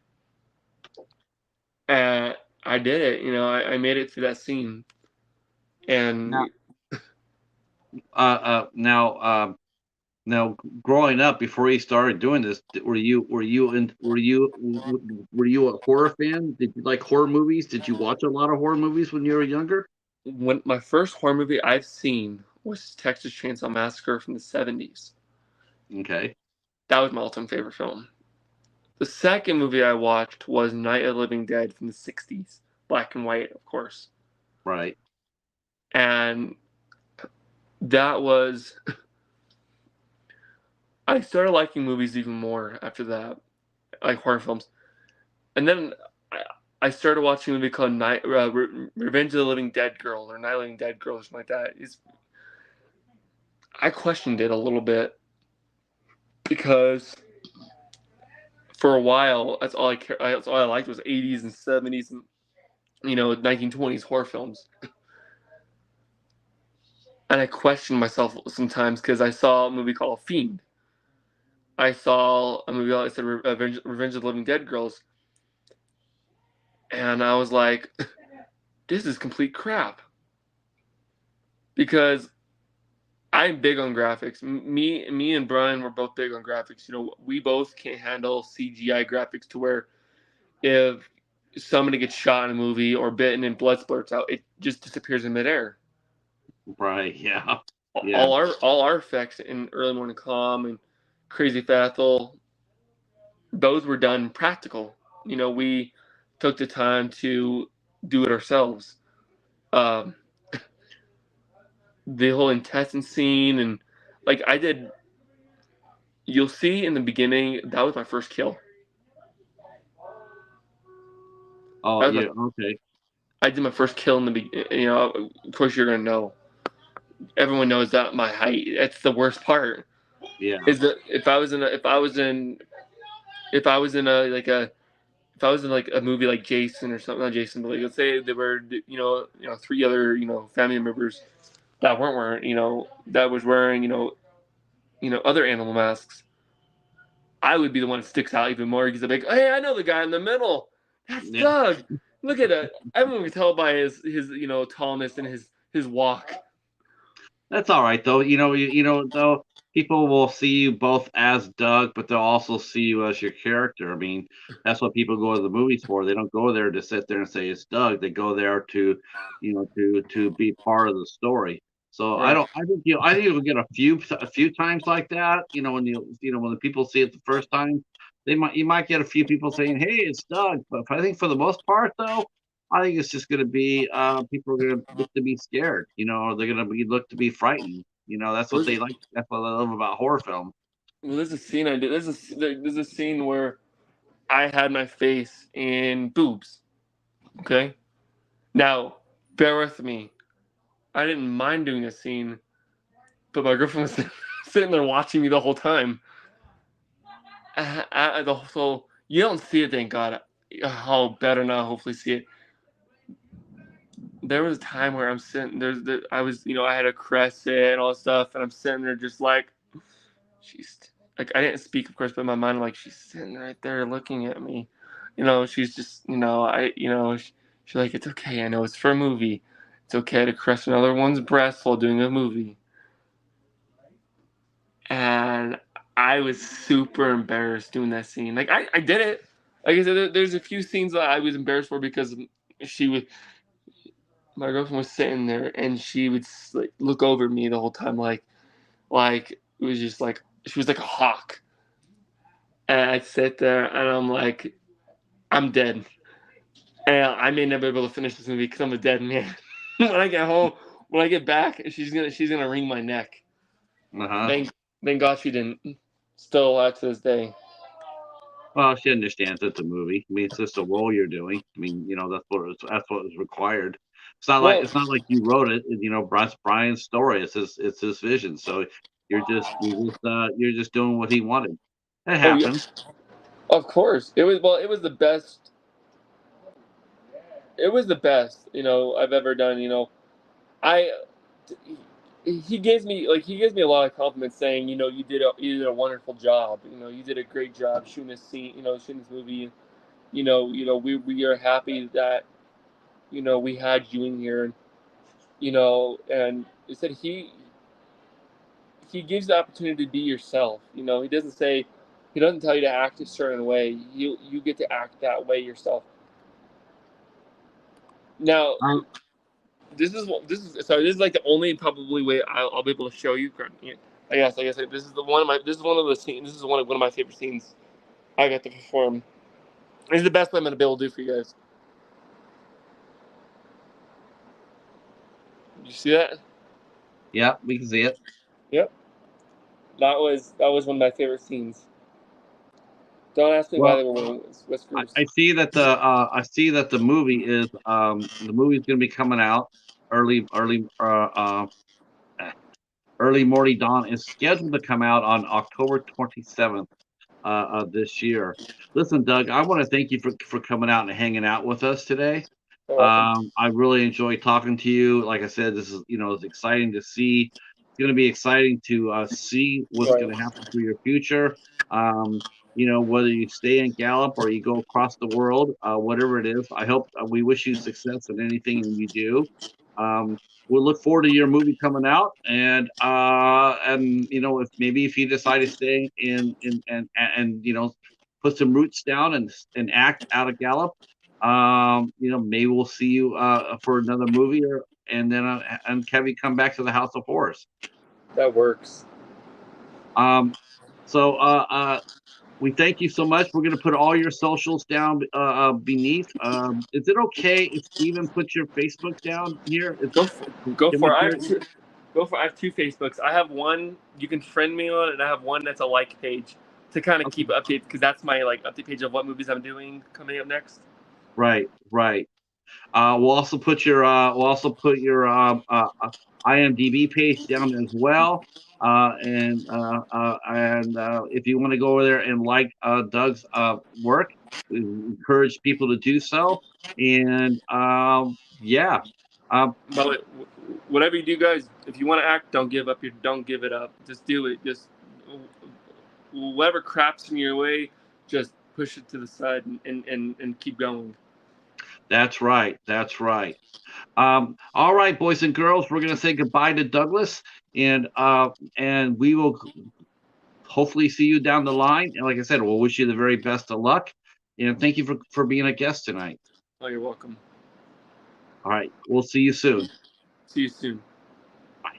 And I did it. I made it through that scene. And Now, now, now, growing up before you started doing this, were you a horror fan? Did you like horror movies? Did you watch a lot of horror movies when you were younger? when my first horror movie I've seen was Texas Chainsaw Massacre from the 70s. Okay. That was my all-time favorite film. The second movie I watched was Night of the Living Dead from the 60s. Black and white, of course. Right. And that was I started liking movies even more after that, like horror films. And then I started watching a movie called Revenge of the Living Dead Girl or Night of the Living Dead Girl or something like that. I questioned it a little bit because for a while that's all I liked was 80s and 70s and 1920s horror films. And I questioned myself sometimes because I saw a movie called Fiend. I saw a movie called Revenge of the Living Dead Girls, and I was like, this is complete crap. Because I'm big on graphics. Me and Brian were both big on graphics. We both can't handle CGI graphics to where if somebody gets shot in a movie or bitten and blood splurts out, it just disappears in midair. Right. Yeah. Yeah. All our effects in Early Morning Calm and Crazy Fat Ethel, those were done practical. We took the time to do it ourselves. Um, the whole intestine scene and like I did. You'll see in the beginning that was my first kill. Oh, That was yeah. Okay. I did my first kill in the beginning. Of course you're gonna know. Everyone knows that my height. That's the worst part. Yeah. Is that if I was in like a movie like Jason or something, not Jason, but like let's say there were three other family members that weren't wearing that was wearing other animal masks. I would be the one that sticks out even more because I'm like, hey, I know the guy in the middle. That's Yeah. Doug. Look at it. Everyone can tell by his tallness and his walk. That's all right though. Though people will see you both as Doug, but they'll also see you as your character. I mean, that's what people go to the movies for. They don't go there to sit there and say it's Doug. They go there to be part of the story. So I Right. don't. I think you'll get a few times like that. When the people see it the first time, you might get a few people saying, "Hey, it's Doug." But I think for the most part, though, I think it's just going to be people are going to look to be scared. Or they're going to be look to be frightened. That's what There's, they like. That's what I love about horror film. well, there's a scene I did. There's a scene where I had my face in boobs. Okay. Now, bear with me. I didn't mind doing a scene, but my girlfriend was sitting there watching me the whole time. So you don't see it, thank God. Oh, better not hopefully see it. There was a time where I'm sitting I was, I had a crescent and all this stuff, and I'm sitting there just like, she's like, I didn't speak, of course, but in my mind, I'm like, she's sitting right there looking at me. She's just, she's like, it's okay. I know it's for a movie. It's okay to caress another one's breast while doing a movie. And I was super embarrassed doing that scene. Like, I did it. Like I said, there's a few scenes that I was embarrassed for because she was, my girlfriend was sitting there and she would like look over me the whole time, like it was just like she was like a hawk. And I sit there and I'm like, I'm dead. And I may never be able to finish this movie because I'm a dead man. When I get home, when I get back, she's gonna wring my neck. Uh-huh. Thank God she didn't. Still alive to this day. Well, she understands it's a movie. I mean, it's just a role you're doing. I mean, that's what is required. Well, It's not like you wrote it. That's Brian's story. It's his vision. So you're just doing what he wanted. It oh yeah, happens. of course. It was the best. It was the best I've ever done. I he gives me a lot of compliments saying you did a wonderful job. You did a great job shooting this scene. Shooting this movie. We are happy that we had you in here. And he said he gives the opportunity to be yourself. He doesn't say, he doesn't tell you to act a certain way. You get to act that way yourself. Now, Um, this is like the only probably way I'll be able to show you. I guess this is one of the scenes. This is one of my favorite scenes I got to perform. It's the best way I'm gonna be able to do for you guys. You see that? yeah, we can see it. Yep. That was one of my favorite scenes. Don't ask me why Well, they were wearing whiskers. I see that the movie is going to be coming out early early early morning dawn is scheduled to come out on October 27th of this year. Listen, Doug, I want to thank you for coming out and hanging out with us today. You're welcome. I really enjoyed talking to you. Like I said, this is it's exciting to see. It's going to be exciting to see what's Right. going to happen for your future. Um, whether you stay in Gallup or you go across the world, whatever it is. I hope we wish you success in anything you do. Um, we'll look forward to your movie coming out, and if you decide to stay and put some roots down and act out of Gallup, maybe we'll see you for another movie, and then and Kevin come back to the House of Horrors. That works. Um, so we thank you so much. We're going to put all your socials down beneath. Is it okay if Steven puts your Facebook down here? Go for, go Can for we it. hear it? I have two Facebooks. I have one you can friend me on, and I have one that's a like page to kind of Okay. keep updated because that's my like update page of what movies I'm doing coming up next. Right, right. We'll also put your IMDb page down as well. And if you want to go over there and like Doug's work, we encourage people to do so. And yeah, But whatever you do, guys, if you want to act, don't give up. Don't give it up. Just do it. Just whatever crap's in your way, just push it to the side and keep going. that's right. That's right. All right, boys and girls, we're going to say goodbye to Douglas, and we will hopefully see you down the line. And like I said, we'll wish you the very best of luck. And thank you for being a guest tonight. Oh, you're welcome. All right, we'll see you soon. See you soon. Bye.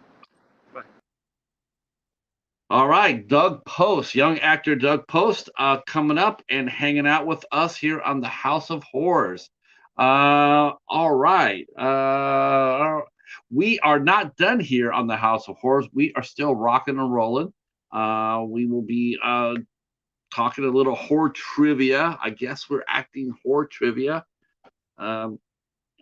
All right, Doug Post, young actor Doug Post, coming up and hanging out with us here on the House of Horrors. All right. We are not done here on the House of Horrors. We are still rocking and rolling. We will be talking a little horror trivia. I guess we're acting horror trivia. Um,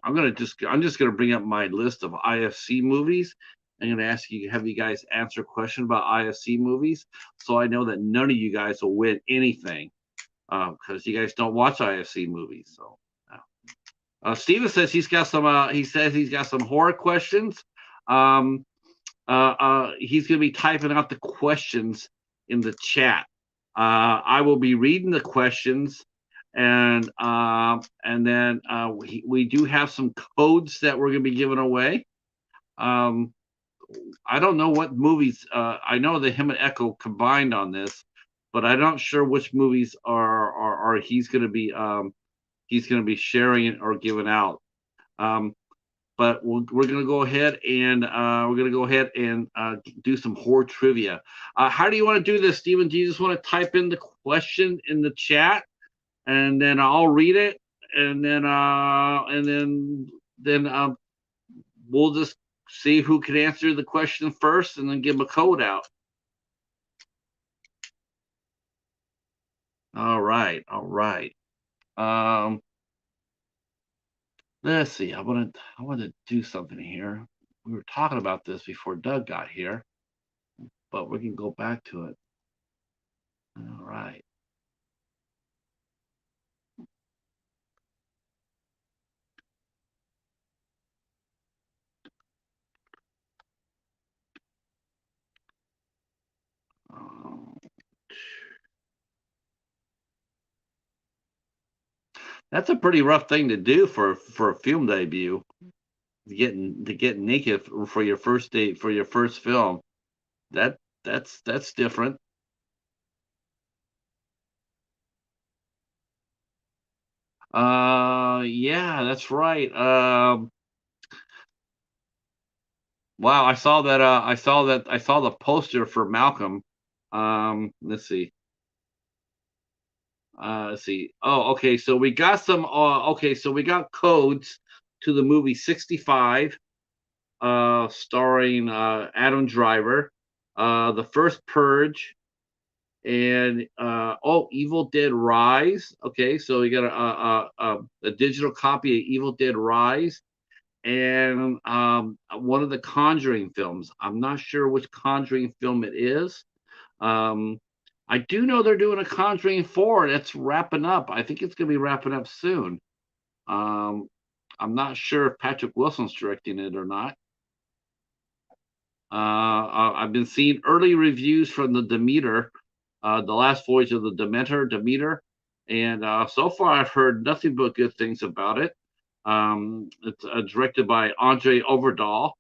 I'm just gonna bring up my list of IFC movies. I'm gonna have you guys answer a question about IFC movies, so I know that none of you guys will win anything because you guys don't watch IFC movies. So, Steven says he's got some. He says he's got some horror questions. Um, he's gonna be typing out the questions in the chat. I will be reading the questions and then we do have some codes that we're going to be giving away. I don't know what movies. I know that him and Echo combined on this, but I'm not sure which movies are he's going to be sharing or giving out. But we're going to go ahead and do some horror trivia. How do you want to do this, Stephen? Do you just want to type in the question in the chat? And then I'll read it, and then we'll just see who can answer the question first, and then give them a code out. All right. Let's see. I want to do something here. We were talking about this before Doug got here, but we can go back to it. All right. That's a pretty rough thing to do for a film debut. To get naked for your first date for your first film. That's different. Yeah, that's right. Wow, I saw that. I saw the poster for Malcolm. Let's see. Let's see. Oh, okay. So we got some. Okay, so we got codes to the movie 65, starring Adam Driver, the first Purge, and Evil Dead Rise. Okay, so we got a digital copy of Evil Dead Rise, and one of the Conjuring films. I'm not sure which Conjuring film it is. I do know they're doing a Conjuring 4 that's wrapping up. I think it's going to be wrapping up soon. I'm not sure if Patrick Wilson's directing it or not. I've been seeing early reviews from the Demeter, the last voyage of the Demeter, and so far I've heard nothing but good things about it. It's directed by Andre Overdahl,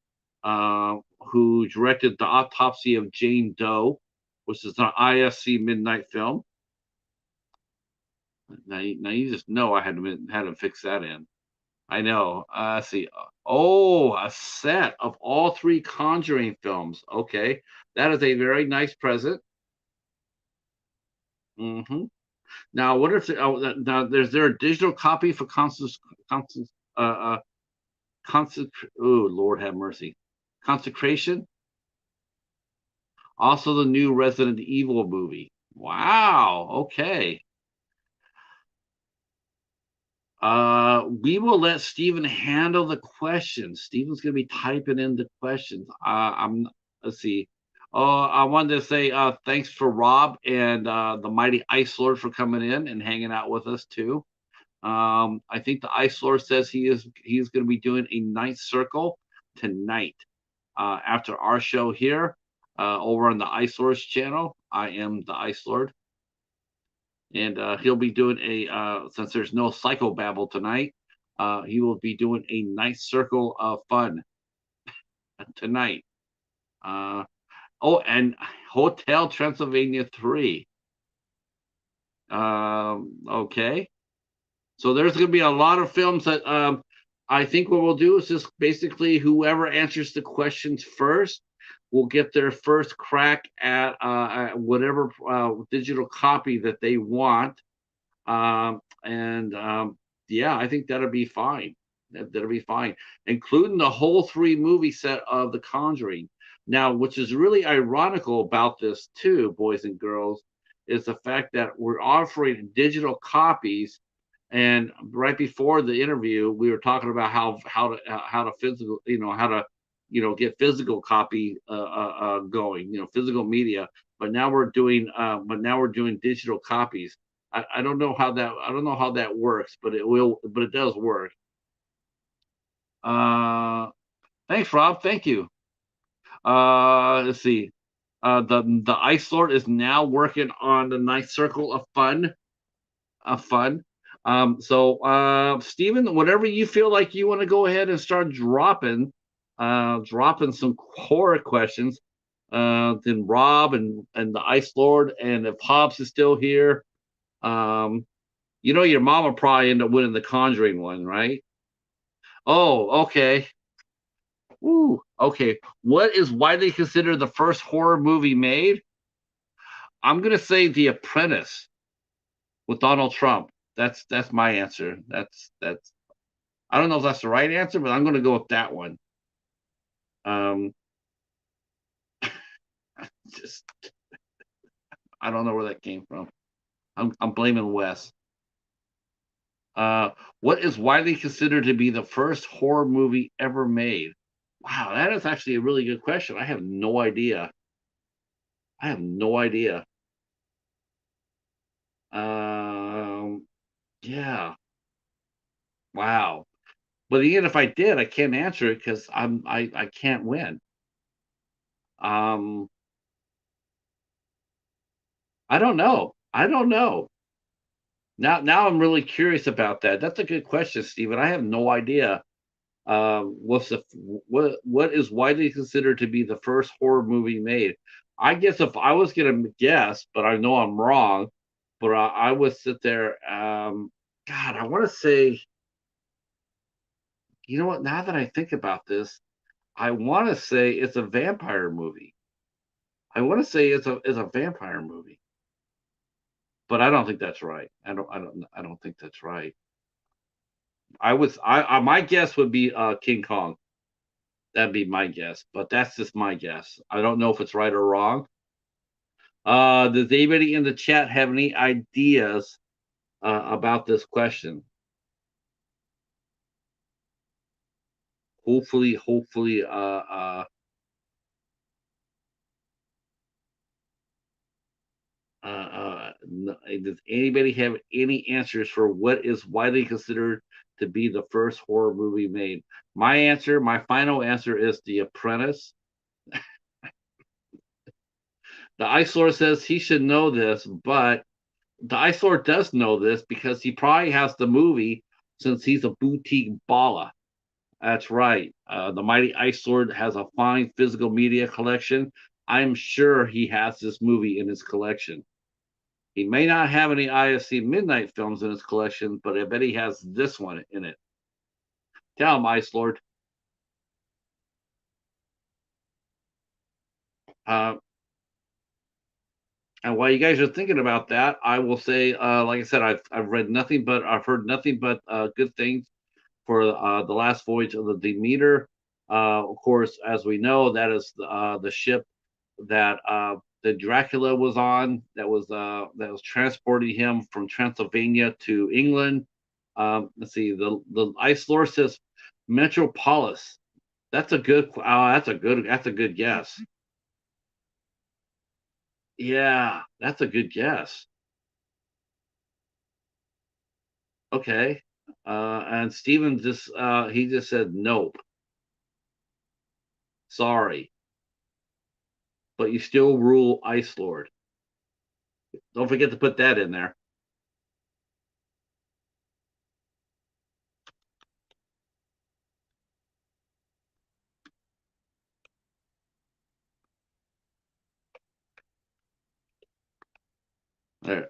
who directed The Autopsy of Jane Doe, which is an IFC midnight film. Now you just know I had to fix that in. I know. See. Oh, a set of all three Conjuring films. Okay, that is a very nice present. Mm-hmm. Now, what if now there's there a digital copy for Constance oh Lord have mercy, Consecration? Also the new Resident Evil movie. Wow, okay. We will let Steven handle the questions. Steven's gonna be typing in the questions. Let's see. Oh, I wanted to say thanks for Rob and the Mighty Ice Lord for coming in and hanging out with us too. I think the Ice Lord says he's going to be doing a night circle tonight after our show here over on the Ice Lord's channel. I am the Ice Lord, and he'll be doing a since there's no psychobabble tonight. He will be doing a night circle of fun tonight. Oh, and Hotel Transylvania 3. Okay. So there's going to be a lot of films that I think what we'll do is just basically whoever answers the questions first, will get their first crack at whatever digital copy that they want. And yeah, I think that'll be fine. That'll be fine, including the whole 3 movie set of The Conjuring. Now, which is really ironical about this too, boys and girls, is the fact that we're offering digital copies. And right before the interview, we were talking about how to physical, how to get physical copy going, physical media. But now we're doing digital copies. I don't know how that works, but it does work. Uh, Thanks, Rob. Thank you. Let's see. The Ice Lord is now working on the Ninth Circle of fun. Steven, whatever you feel like you want to go ahead and start dropping some horror questions. Then Rob and the Ice Lord, and if Hobbs is still here, um, your mom will probably end up winning the Conjuring one, right? Oh, okay. Ooh, okay. What is widely considered the first horror movie made? I'm gonna say The Apprentice with Donald Trump. That's my answer. That's I don't know if that's the right answer, but I'm gonna go with that one. Um, just I don't know where that came from. I'm blaming Wes. Uh, what is widely considered to be the first horror movie ever made? Wow, that is actually a really good question. I have no idea. I have no idea. Um, yeah. Wow. But again, if I did, I can't answer it because I can't win. Um, I don't know. I don't know. Now I'm really curious about that. That's a good question, Stephen. I have no idea. What is widely considered to be the first horror movie made? I guess if I was gonna guess, but I know I'm wrong, but I would sit there. God, I want to say, you know what? Now that I think about this, I want to say it's a vampire movie. I want to say it's a vampire movie, but I don't think that's right. I don't think that's right. My guess would be King Kong. That'd be my guess, but that's just my guess. I don't know if it's right or wrong. Does anybody in the chat have any ideas about this question? Hopefully, does anybody have any answers for what is widely considered to be the first horror movie made? My final answer is The Apprentice. The Ice Lord says he should know this, but the Ice Lord does know this because he probably has the movie since he's a boutique baller. That's right. The Mighty Ice Lord has a fine physical media collection. I'm sure he has this movie in his collection. He may not have any IFC Midnight films in his collection, but I bet he has this one in it. Tell him, Ice Lord. Uh, and while you guys are thinking about that, I will say, like I said, I've heard nothing but good things for the last voyage of the Demeter. Of course, as we know, that is the ship that Dracula was on. That was transporting him from Transylvania to England. Let's see. The Ice Lord says Metropolis. That's a good guess. Yeah, that's a good guess. Okay. And Steven just said nope. Sorry, but you still rule Ice Lord. Don't forget to put that in there. There.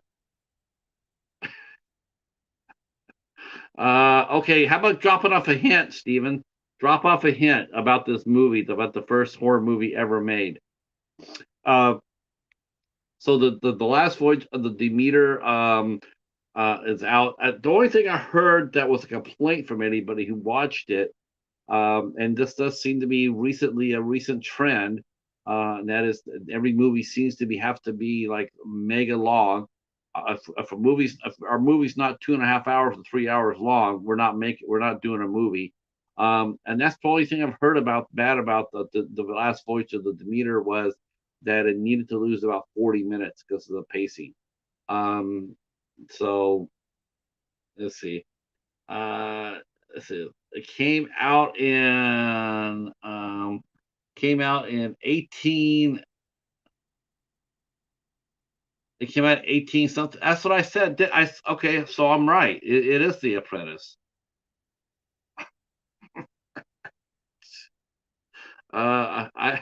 Okay, how about dropping off a hint, Steven? drop off a hint about this movie, about the first horror movie ever made. Uh, so the last voyage of the Demeter is out. The only thing I heard that was a complaint from anybody who watched it, and this does seem to be recently a recent trend, and that is every movie seems to have to be like mega long. If our movie's not 2.5 hours or 3 hours long, we're not doing a movie. And that's the only thing I've heard bad about the last voyage of the Demeter was that it needed to lose about 40 minutes because of the pacing. Um, so let's see. Let's see. It came out in 18. It came out 18 something. That's what I said. Okay, so I'm right. It is The Apprentice. I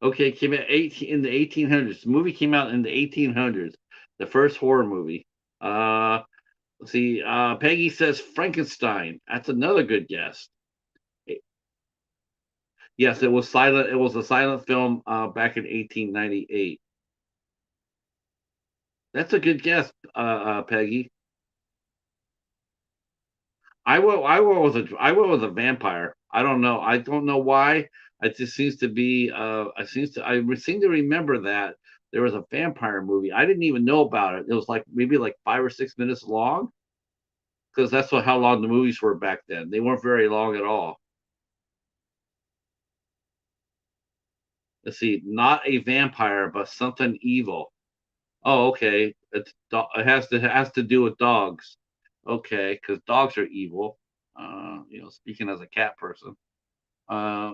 okay, came out 18 in the 1800s. The movie came out in the 1800s. The first horror movie. Let's see. Peggy says Frankenstein. That's another good guess. Yes, it was silent. It was a silent film back in 1898. That's a good guess, Peggy. I went with a vampire. I don't know. I don't know why. It just seems to be. I seem to remember that there was a vampire movie. I didn't even know about it. It was like maybe like 5 or 6 minutes long because that's how long the movies were back then. They weren't very long at all. Let's see, not a vampire, but something evil. Oh, okay. It has to do with dogs. Okay, because dogs are evil. Speaking as a cat person. Uh,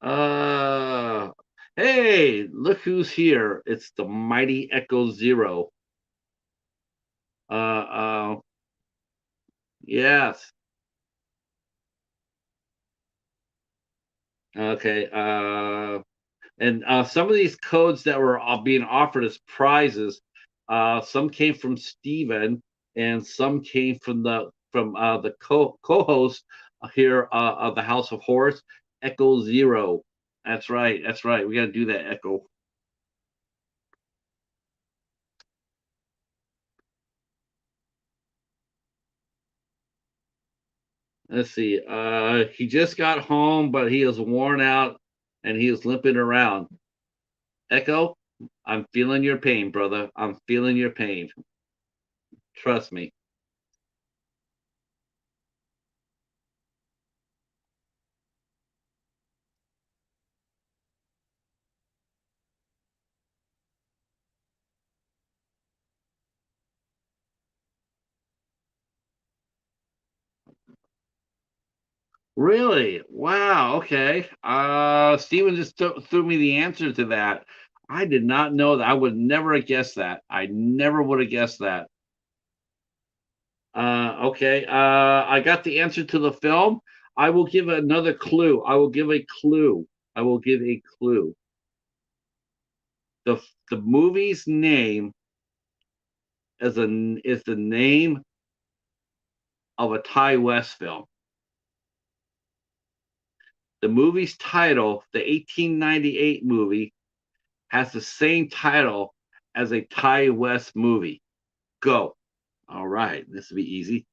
uh, hey, look who's here! It's the mighty Echo Zero. Uh, yes. Okay. And some of these codes that were being offered as prizes, some came from Steven and some came from the co-host here of the House of Horrors, Echo Zero. That's right. That's right. We got to do that, Echo. Let's see. He just got home, but he is worn out and he is limping around. Echo, I'm feeling your pain, brother. I'm feeling your pain. Trust me. Really? Wow. Okay. Steven just threw me the answer to that. I did not know that. I would never have guessed that. I never would have guessed that. Okay. I got the answer to the film. I will give another clue. I will give a clue. I will give a clue. The movie's name is the name of a Ty West film. The movie's title, the 1898 movie, has the same title as a Ty West movie. Go. All right, this will be easy.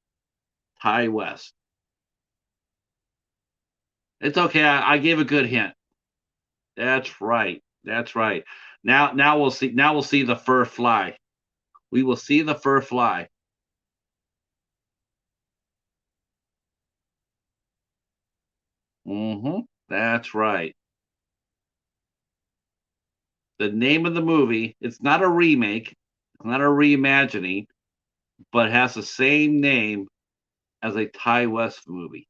Ty West. It's okay. I gave a good hint. That's right. That's right. Now we'll see. Now we'll see the fur fly. We will see the fur fly. That's right. The name of the movie. It's not a remake. It's not a reimagining, but it has the same name as a Ty West movie.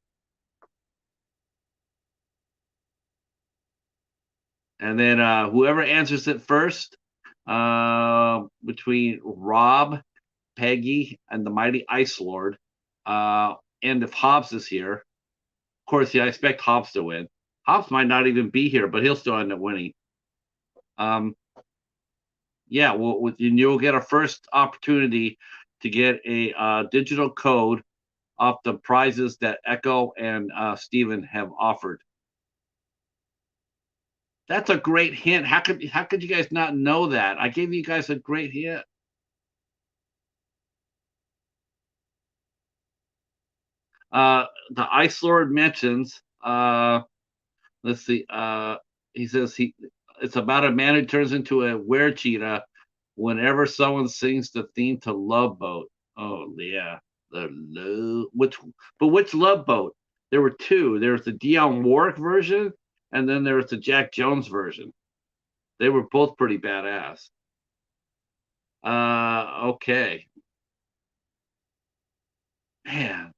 And then whoever answers it first, between Rob, Peggy, and the Mighty Ice Lord, and if Hobbs is here, of course, yeah, I expect Hobbs to win. Hobbs might not even be here, but he'll still end up winning. Yeah, well, you'll get a first opportunity to get a digital code off the prizes that Echo and Steven have offered. That's a great hint. How could you guys not know that? I gave you guys a great hint. The Ice Lord mentions, let's see, he says it's about a man who turns into a were-cheetah whenever someone sings the theme to Love Boat. Oh yeah, which Love Boat? There were two. There was the Dionne Warwick version, and then there was the Jack Jones version. They were both pretty badass. Okay. Man,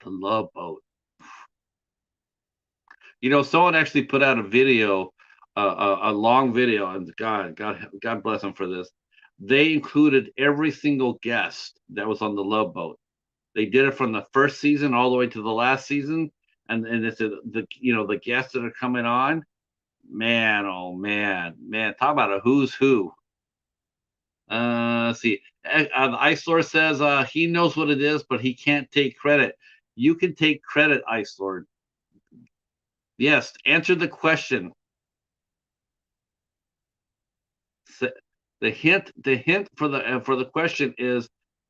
the Love Boat. You know, someone actually put out a video, a long video, and God bless them for this. They included every single guest that was on the Love Boat. They did it from the first season all the way to the last season, and it's the guests that are coming on. Man, oh man, talk about a who's who. Let's see. The Ice Lord says he knows what it is, but he can't take credit. You can take credit, Ice Lord. Yes, answer the question. The hint for the question is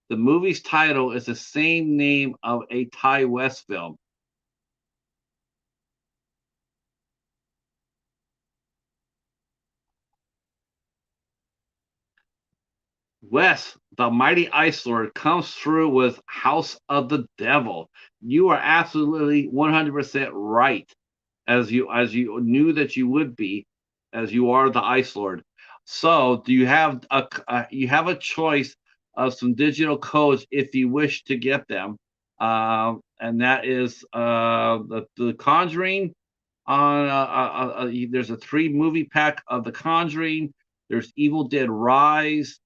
the movie's title is the same name of a Ti West film. Wes, the mighty Ice Lord, comes through with House of the Devil. You are absolutely 100% right, as you knew that you would be, as you are the Ice Lord. So, do you have a choice of some digital codes if you wish to get them, and that is the Conjuring. There's a 3 movie pack of the Conjuring. There's Evil Dead Rise.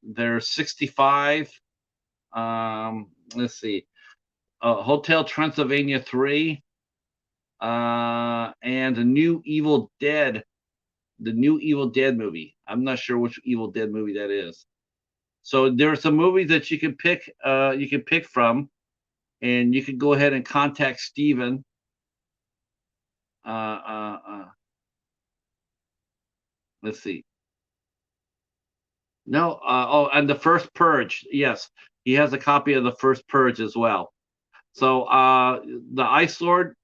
There's 65. Let's see. Hotel Transylvania 3. And the new Evil Dead movie. I'm not sure which Evil Dead movie that is. So there are some movies that you can pick from, and you can go ahead and contact Steven. Let's see. No, and the first Purge. Yes, he has a copy of the first Purge as well. So the Ice Lord,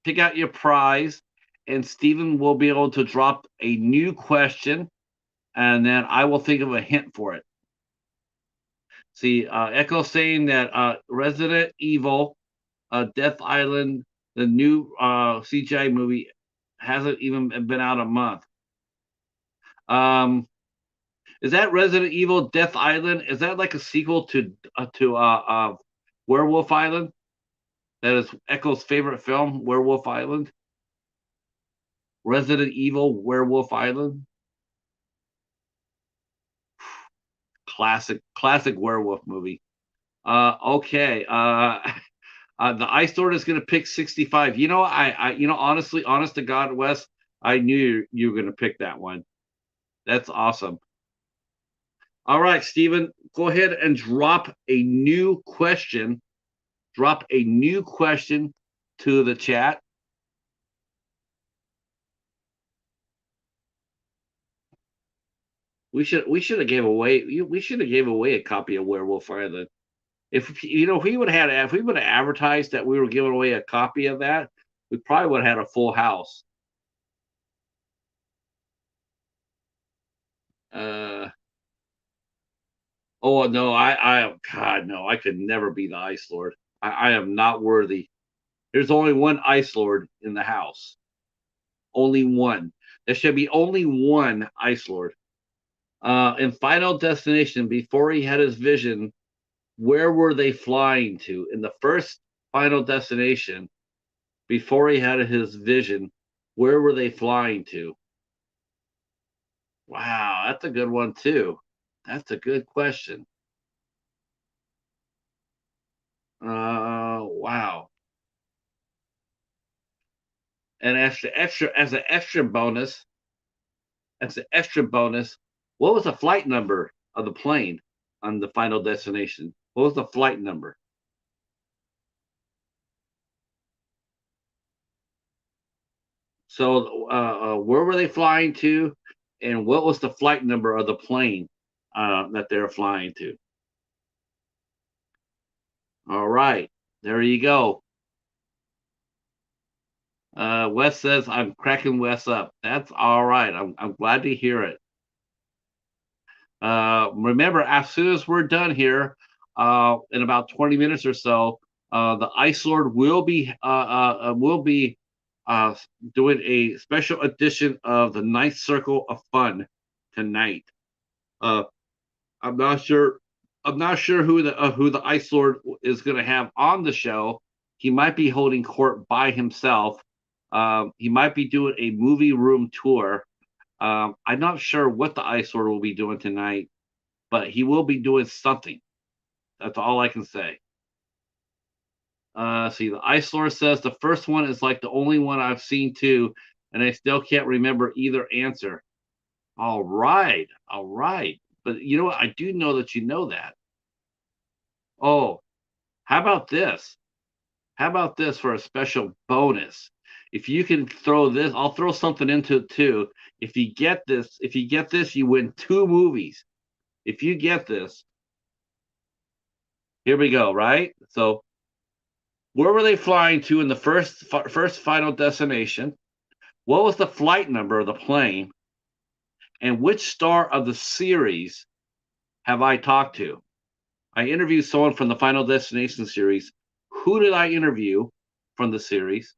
pick out your prize, and Steven will be able to drop a new question, and then I will think of a hint for it. See, Echo saying that Resident Evil, Death Island, the new CGI movie, hasn't even been out a month. Is that Resident Evil Death Island? Is that like a sequel to Werewolf Island? That is Echo's favorite film, Werewolf Island. Resident Evil Werewolf Island. Classic werewolf movie. Okay. The Ice Lord is going to pick 65. You know, honestly, honest to God, Wes, I knew you were going to pick that one. That's awesome. All right, Steven, go ahead and drop a new question. Drop a new question to the chat. We should have gave away a copy of Werewolf Island. If we would have advertised that we were giving away a copy of that, we probably would have had a full house. Oh no, God no, I could never be the Ice Lord. I am not worthy. There's only one Ice Lord in the house. Only one. There should be only one Ice Lord. In Final Destination, before he had his vision, where were they flying to? In the first Final Destination, before he had his vision, where were they flying to? Wow, that's a good one too. That's a good question. Wow. And as an extra bonus, what was the flight number of the plane on the Final Destination? What was the flight number? So, where were they flying to, and what was the flight number of the plane that they're flying to? All right, there you go. Wes says I'm cracking Wes up. That's all right. I'm glad to hear it. Remember, as soon as we're done here, in about 20 minutes or so, the Ice Lord will be uh, doing a special edition of the Ninth Circle of Fun tonight. Uh, I'm not sure. I'm not sure who the Ice Lord is going to have on the show. He might be holding court by himself. He might be doing a movie room tour. I'm not sure what the Ice Lord will be doing tonight, but he will be doing something. That's all I can say. See, the Ice Lord says the first one is like the only one I've seen too, and I still can't remember either answer. All right, all right. But you know what? I do know that you know that. Oh, how about this? How about this for a special bonus? If you can throw this, I'll throw something into it too. If you get this, you win 2 movies. If you get this, here we go, right? So, where were they flying to in the first Final Destination? What was the flight number of the plane? And which star of the series have I talked to? I interviewed someone from the Final Destination series. Who did I interview from the series?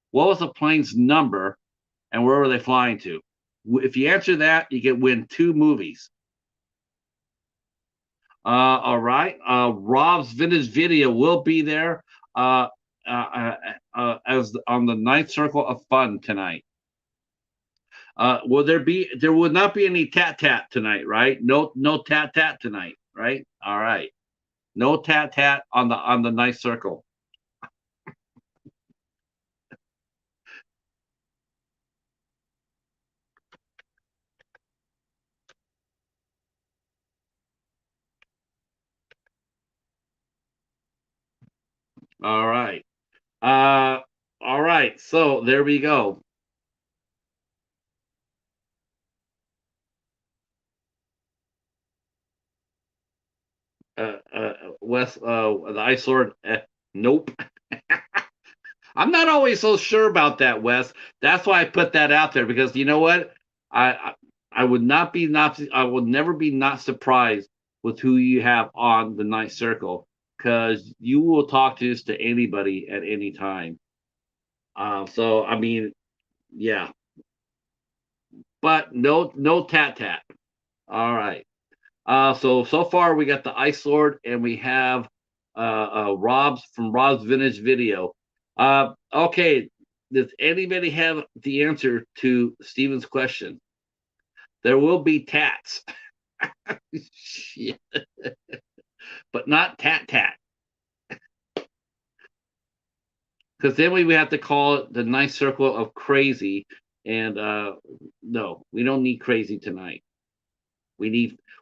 What was the plane's number? And where were they flying to? If you answer that, you can win 2 movies. All right. Rob's Vintage Video will be there as on the Ninth Circle of Fun tonight. There will not be any tat tat tonight, right? No tat tat tonight, right? All right. No tat tat on the Ninth Circle. All right. All right. So there we go. Wes, the Ice Lord. Nope. I'm not always so sure about that, Wes. That's why I put that out there because you know what? I would not be not I would never be not surprised with who you have on the Ninth Circle because you will talk to this to anybody at any time. So I mean, yeah, but no tat tat. All right. So far we got the Ice Lord and we have Rob's from Rob's Vintage Video. Okay, does anybody have the answer to Steven's question? There will be tats. Shit. But not tat tat. Because then we would have to call it the Nice Circle of Crazy. And no, we don't need crazy tonight. We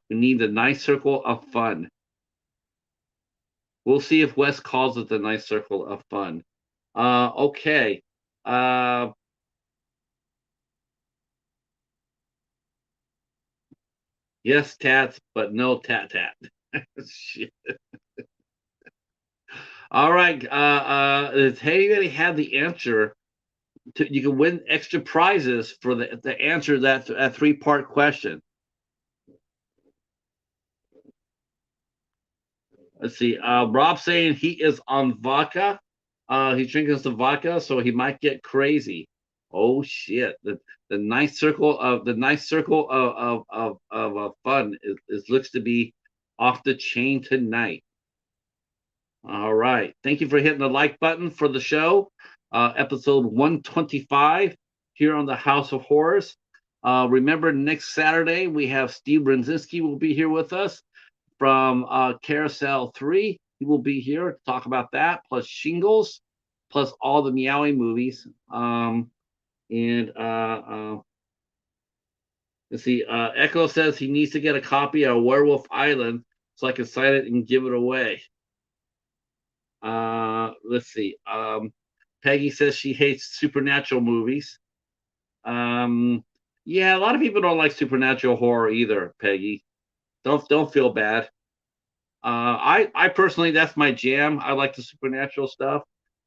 need the Nice Circle of Fun. We'll see if Wes calls it the Nice Circle of Fun. Okay. Yes, tats, but no tat tat. Shit. All right. Does anybody have the answer? You can win extra prizes for the answer that 3-part question. Let's see. Rob saying he is on vodka. He's drinking some vodka, so he might get crazy. Oh shit! The nice circle of fun is looks to be off the chain tonight. All right. Thank you for hitting the like button for the show. Episode 125 here on the House of Horrors. Remember, next Saturday we have Steve Brzezinski will be here with us from Carousel 3. He will be here to talk about that, plus Shingles, plus all the Meowing movies. And Let's see. Echo says he needs to get a copy of Werewolf Island so I can sign it and give it away. Let's see. Peggy says she hates supernatural movies. Yeah, a lot of people don't like supernatural horror either, Peggy. Don't feel bad. I personally, that's my jam. I like the supernatural stuff,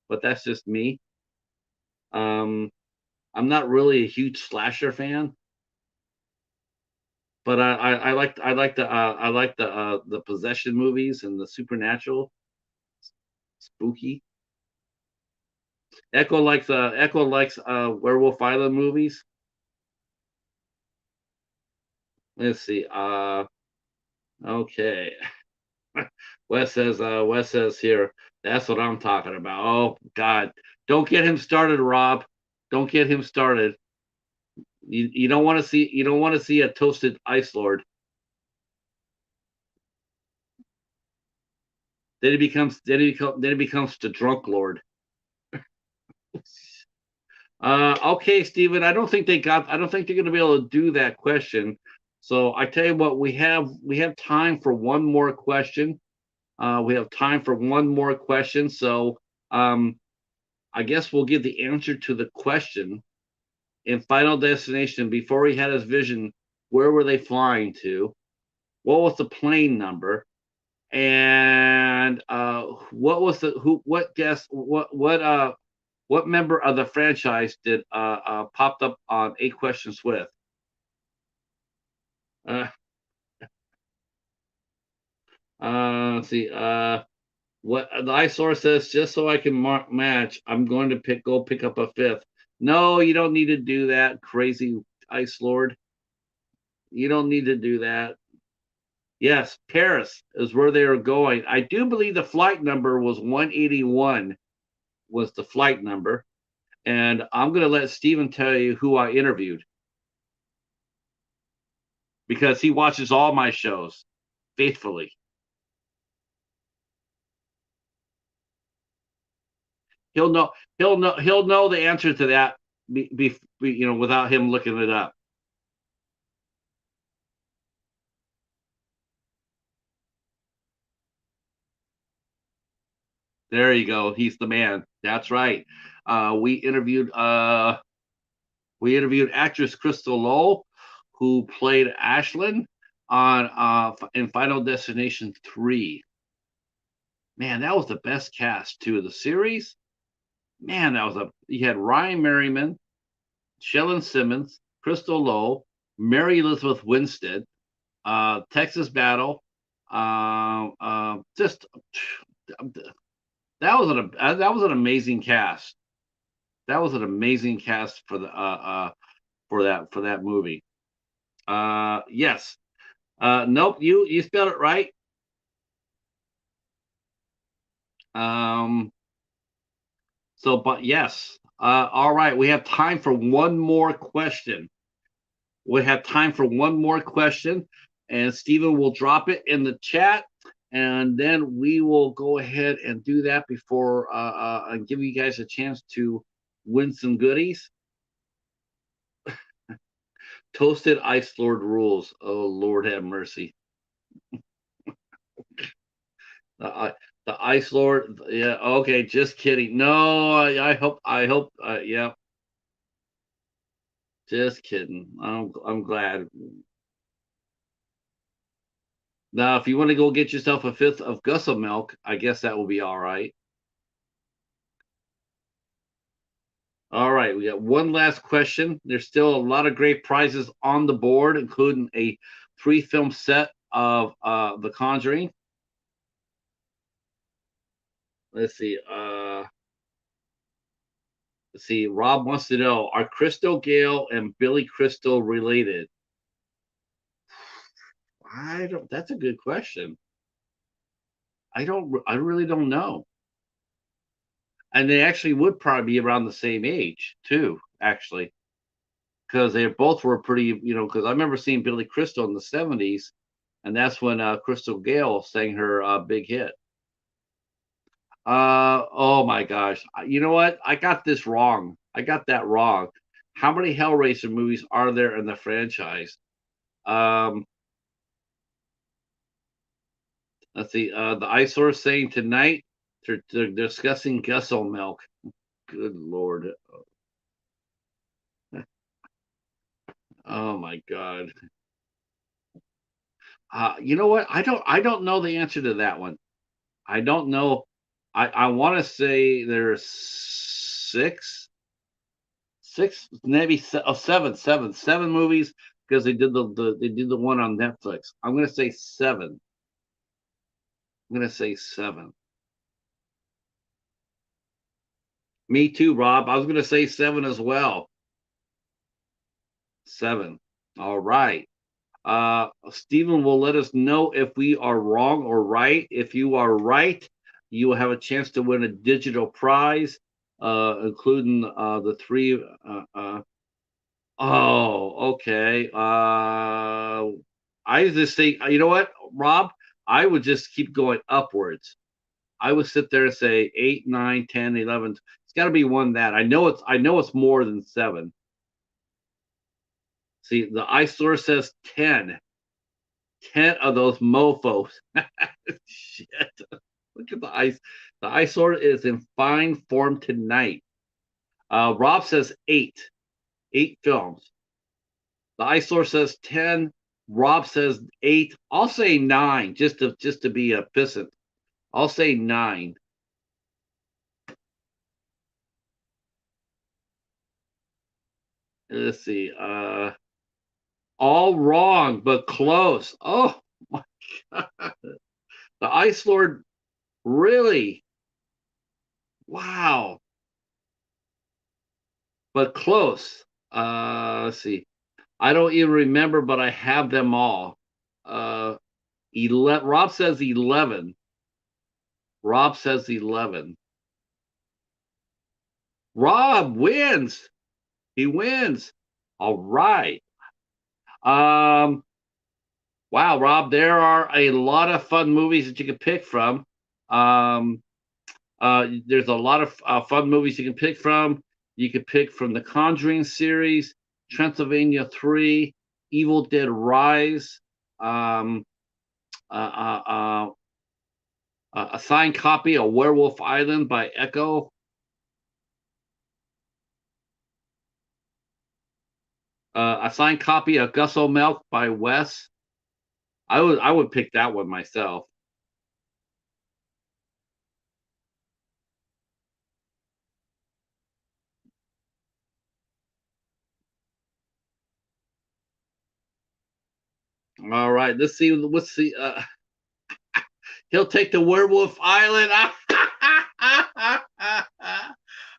but that's just me. Um, I'm not really a huge slasher fan, but I like the possession movies and the supernatural spooky. Echo likes Werewolf Island movies. Let's see. Okay. Wes says here, that's what I'm talking about. Oh God. Don't get him started, Rob. Don't get him started. You don't want to see a toasted ice lord. Then he becomes the drunk lord. Okay, Stephen. I don't think they're going to be able to do that question. So I tell you what, we have time for one more question. We have time for one more question. So I guess we'll give the answer to the question in Final Destination. Before he had his vision, where were they flying to? What was the plane number? And what was the who? What guest? What member of the franchise did popped up on 8 Questions with? Uh, let's see. What the iSource says, just so I can match, I'm going to pick up a fifth. No, you don't need to do that, crazy Ice Lord. You don't need to do that. Yes, Paris is where they are going. I do believe the flight number was 181 was the flight number. And I'm going to let Steven tell you who I interviewed because he watches all my shows faithfully. He'll know the answer to that without him looking it up. There you go. He's the man. That's right. We interviewed actress Crystal Lowe, who played Ashlyn on in Final Destination 3. Man, that was the best cast too of the series. Man, you had Ryan Merriman, Shellen Simmons, Crystal Lowe, Mary Elizabeth Winstead, Texas Battle. Just that was an amazing cast. That was an amazing cast for the for that movie. Yes. Nope. You spelled it right. So, but yes. All right. We have time for one more question. We have time for one more question, and Stephen will drop it in the chat, and then we will go ahead and do that before and give you guys a chance to win some goodies. Toasted Ice Lord rules. Oh Lord, have mercy. The Ice Lord. Yeah. Okay. Just kidding. No. I hope. Yeah. Just kidding. I'm glad. Now, if you want to go get yourself a fifth of Gusso milk, I guess that will be all right. All right, we got one last question. There's still a lot of great prizes on the board, including a 3-film set of The Conjuring. Let's see. Let's see. Rob wants to know: are Crystal Gayle and Billy Crystal related? I don't. That's a good question. I don't. I really don't know. And they actually would probably be around the same age too. Actually, because they both were pretty. Because I remember seeing Billy Crystal in the '70s, and that's when Crystal Gayle sang her big hit. Oh my gosh. You know what? I got this wrong. I got that wrong. How many Hellraiser movies are there in the franchise? Let's see. The iSource saying tonight they're discussing Gusso milk. Good Lord. Oh my God. You know what? I don't know the answer to that one. I don't know. I want to say there's six, maybe seven movies because they did the one on Netflix. I'm gonna say seven. I'm gonna say seven. Me too, Rob. I was gonna say seven as well. Seven. All right. Stephen will let us know if we are wrong or right. If you are right, you will have a chance to win a digital prize, including the three. Oh, okay. I just think, you know what, Rob? I would just keep going upwards. I would sit there and say 8, 9, 10, 11. It's got to be one that I know it's more than seven. See, the iSource says 10. 10 of those mofos. Shit. Look at the ice. The iSource is in fine form tonight. Rob says 8. 8 films. The iSource says 10. Rob says 8. I'll say 9 just to be a pissant. I'll say 9. Let's see. All wrong, but close. Oh my God. The Ice Lord, really? Wow. But close. Let's see. I don't even remember, but I have them all. 11. Rob says 11. Rob says 11. Rob wins. He wins. All right. Wow, Rob, there are a lot of fun movies that you can pick from. There's a lot of fun movies you can pick from. You can pick from the Conjuring series, Transylvania 3, Evil Dead Rise, um, a signed copy of Werewolf Island by Echo. A signed copy of Gusso Milk by Wes. I would pick that one myself. All right, let's see. Let's see. He'll take the Werewolf Island.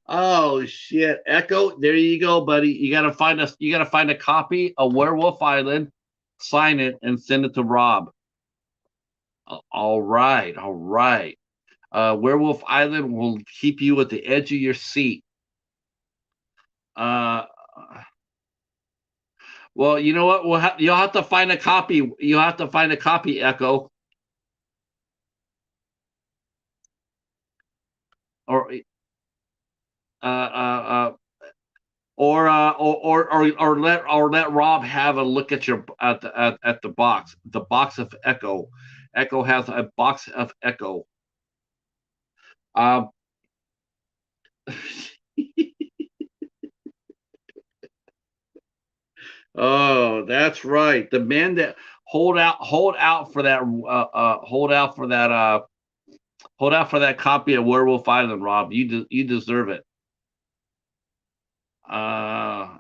Oh shit, Echo. There you go, buddy. You gotta find a copy of Werewolf Island, sign it, and send it to Rob. All right, all right. Werewolf Island will keep you at the edge of your seat. Uh, well, you know what? You'll have to find a copy. You'll have to find a copy, Echo. Or uh, uh, or let Rob have a look at your at the box of Echo. Echo has a box of Echo. Um, oh, that's right. The men that hold out for that hold out for that copy of Werewolf Island, Rob. You deserve it. Uh,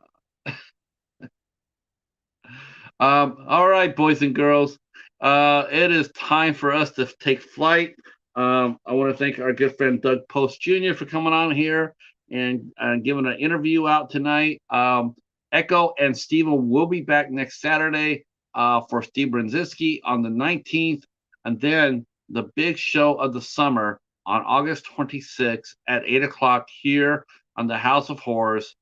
all right, boys and girls. It is time for us to take flight. I want to thank our good friend Doug Post Jr. for coming on here and giving an interview out tonight. Echo and Steven will be back next Saturday for Steve Brzezinski on the 19th. And then the big show of the summer on August 26th at 8 o'clock here on the House of Horrors.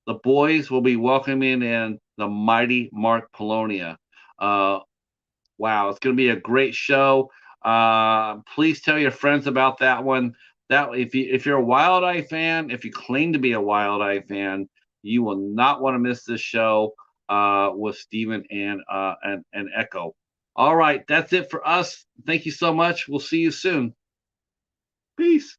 The boys will be welcoming in the mighty Mark Polonia. Wow, it's going to be a great show. Please tell your friends about that one. That if you're a Wild Eye fan, if you claim to be a Wild Eye fan, you will not want to miss this show. with Steven and Echo. All right, that's it for us. Thank you so much. We'll see you soon. Peace.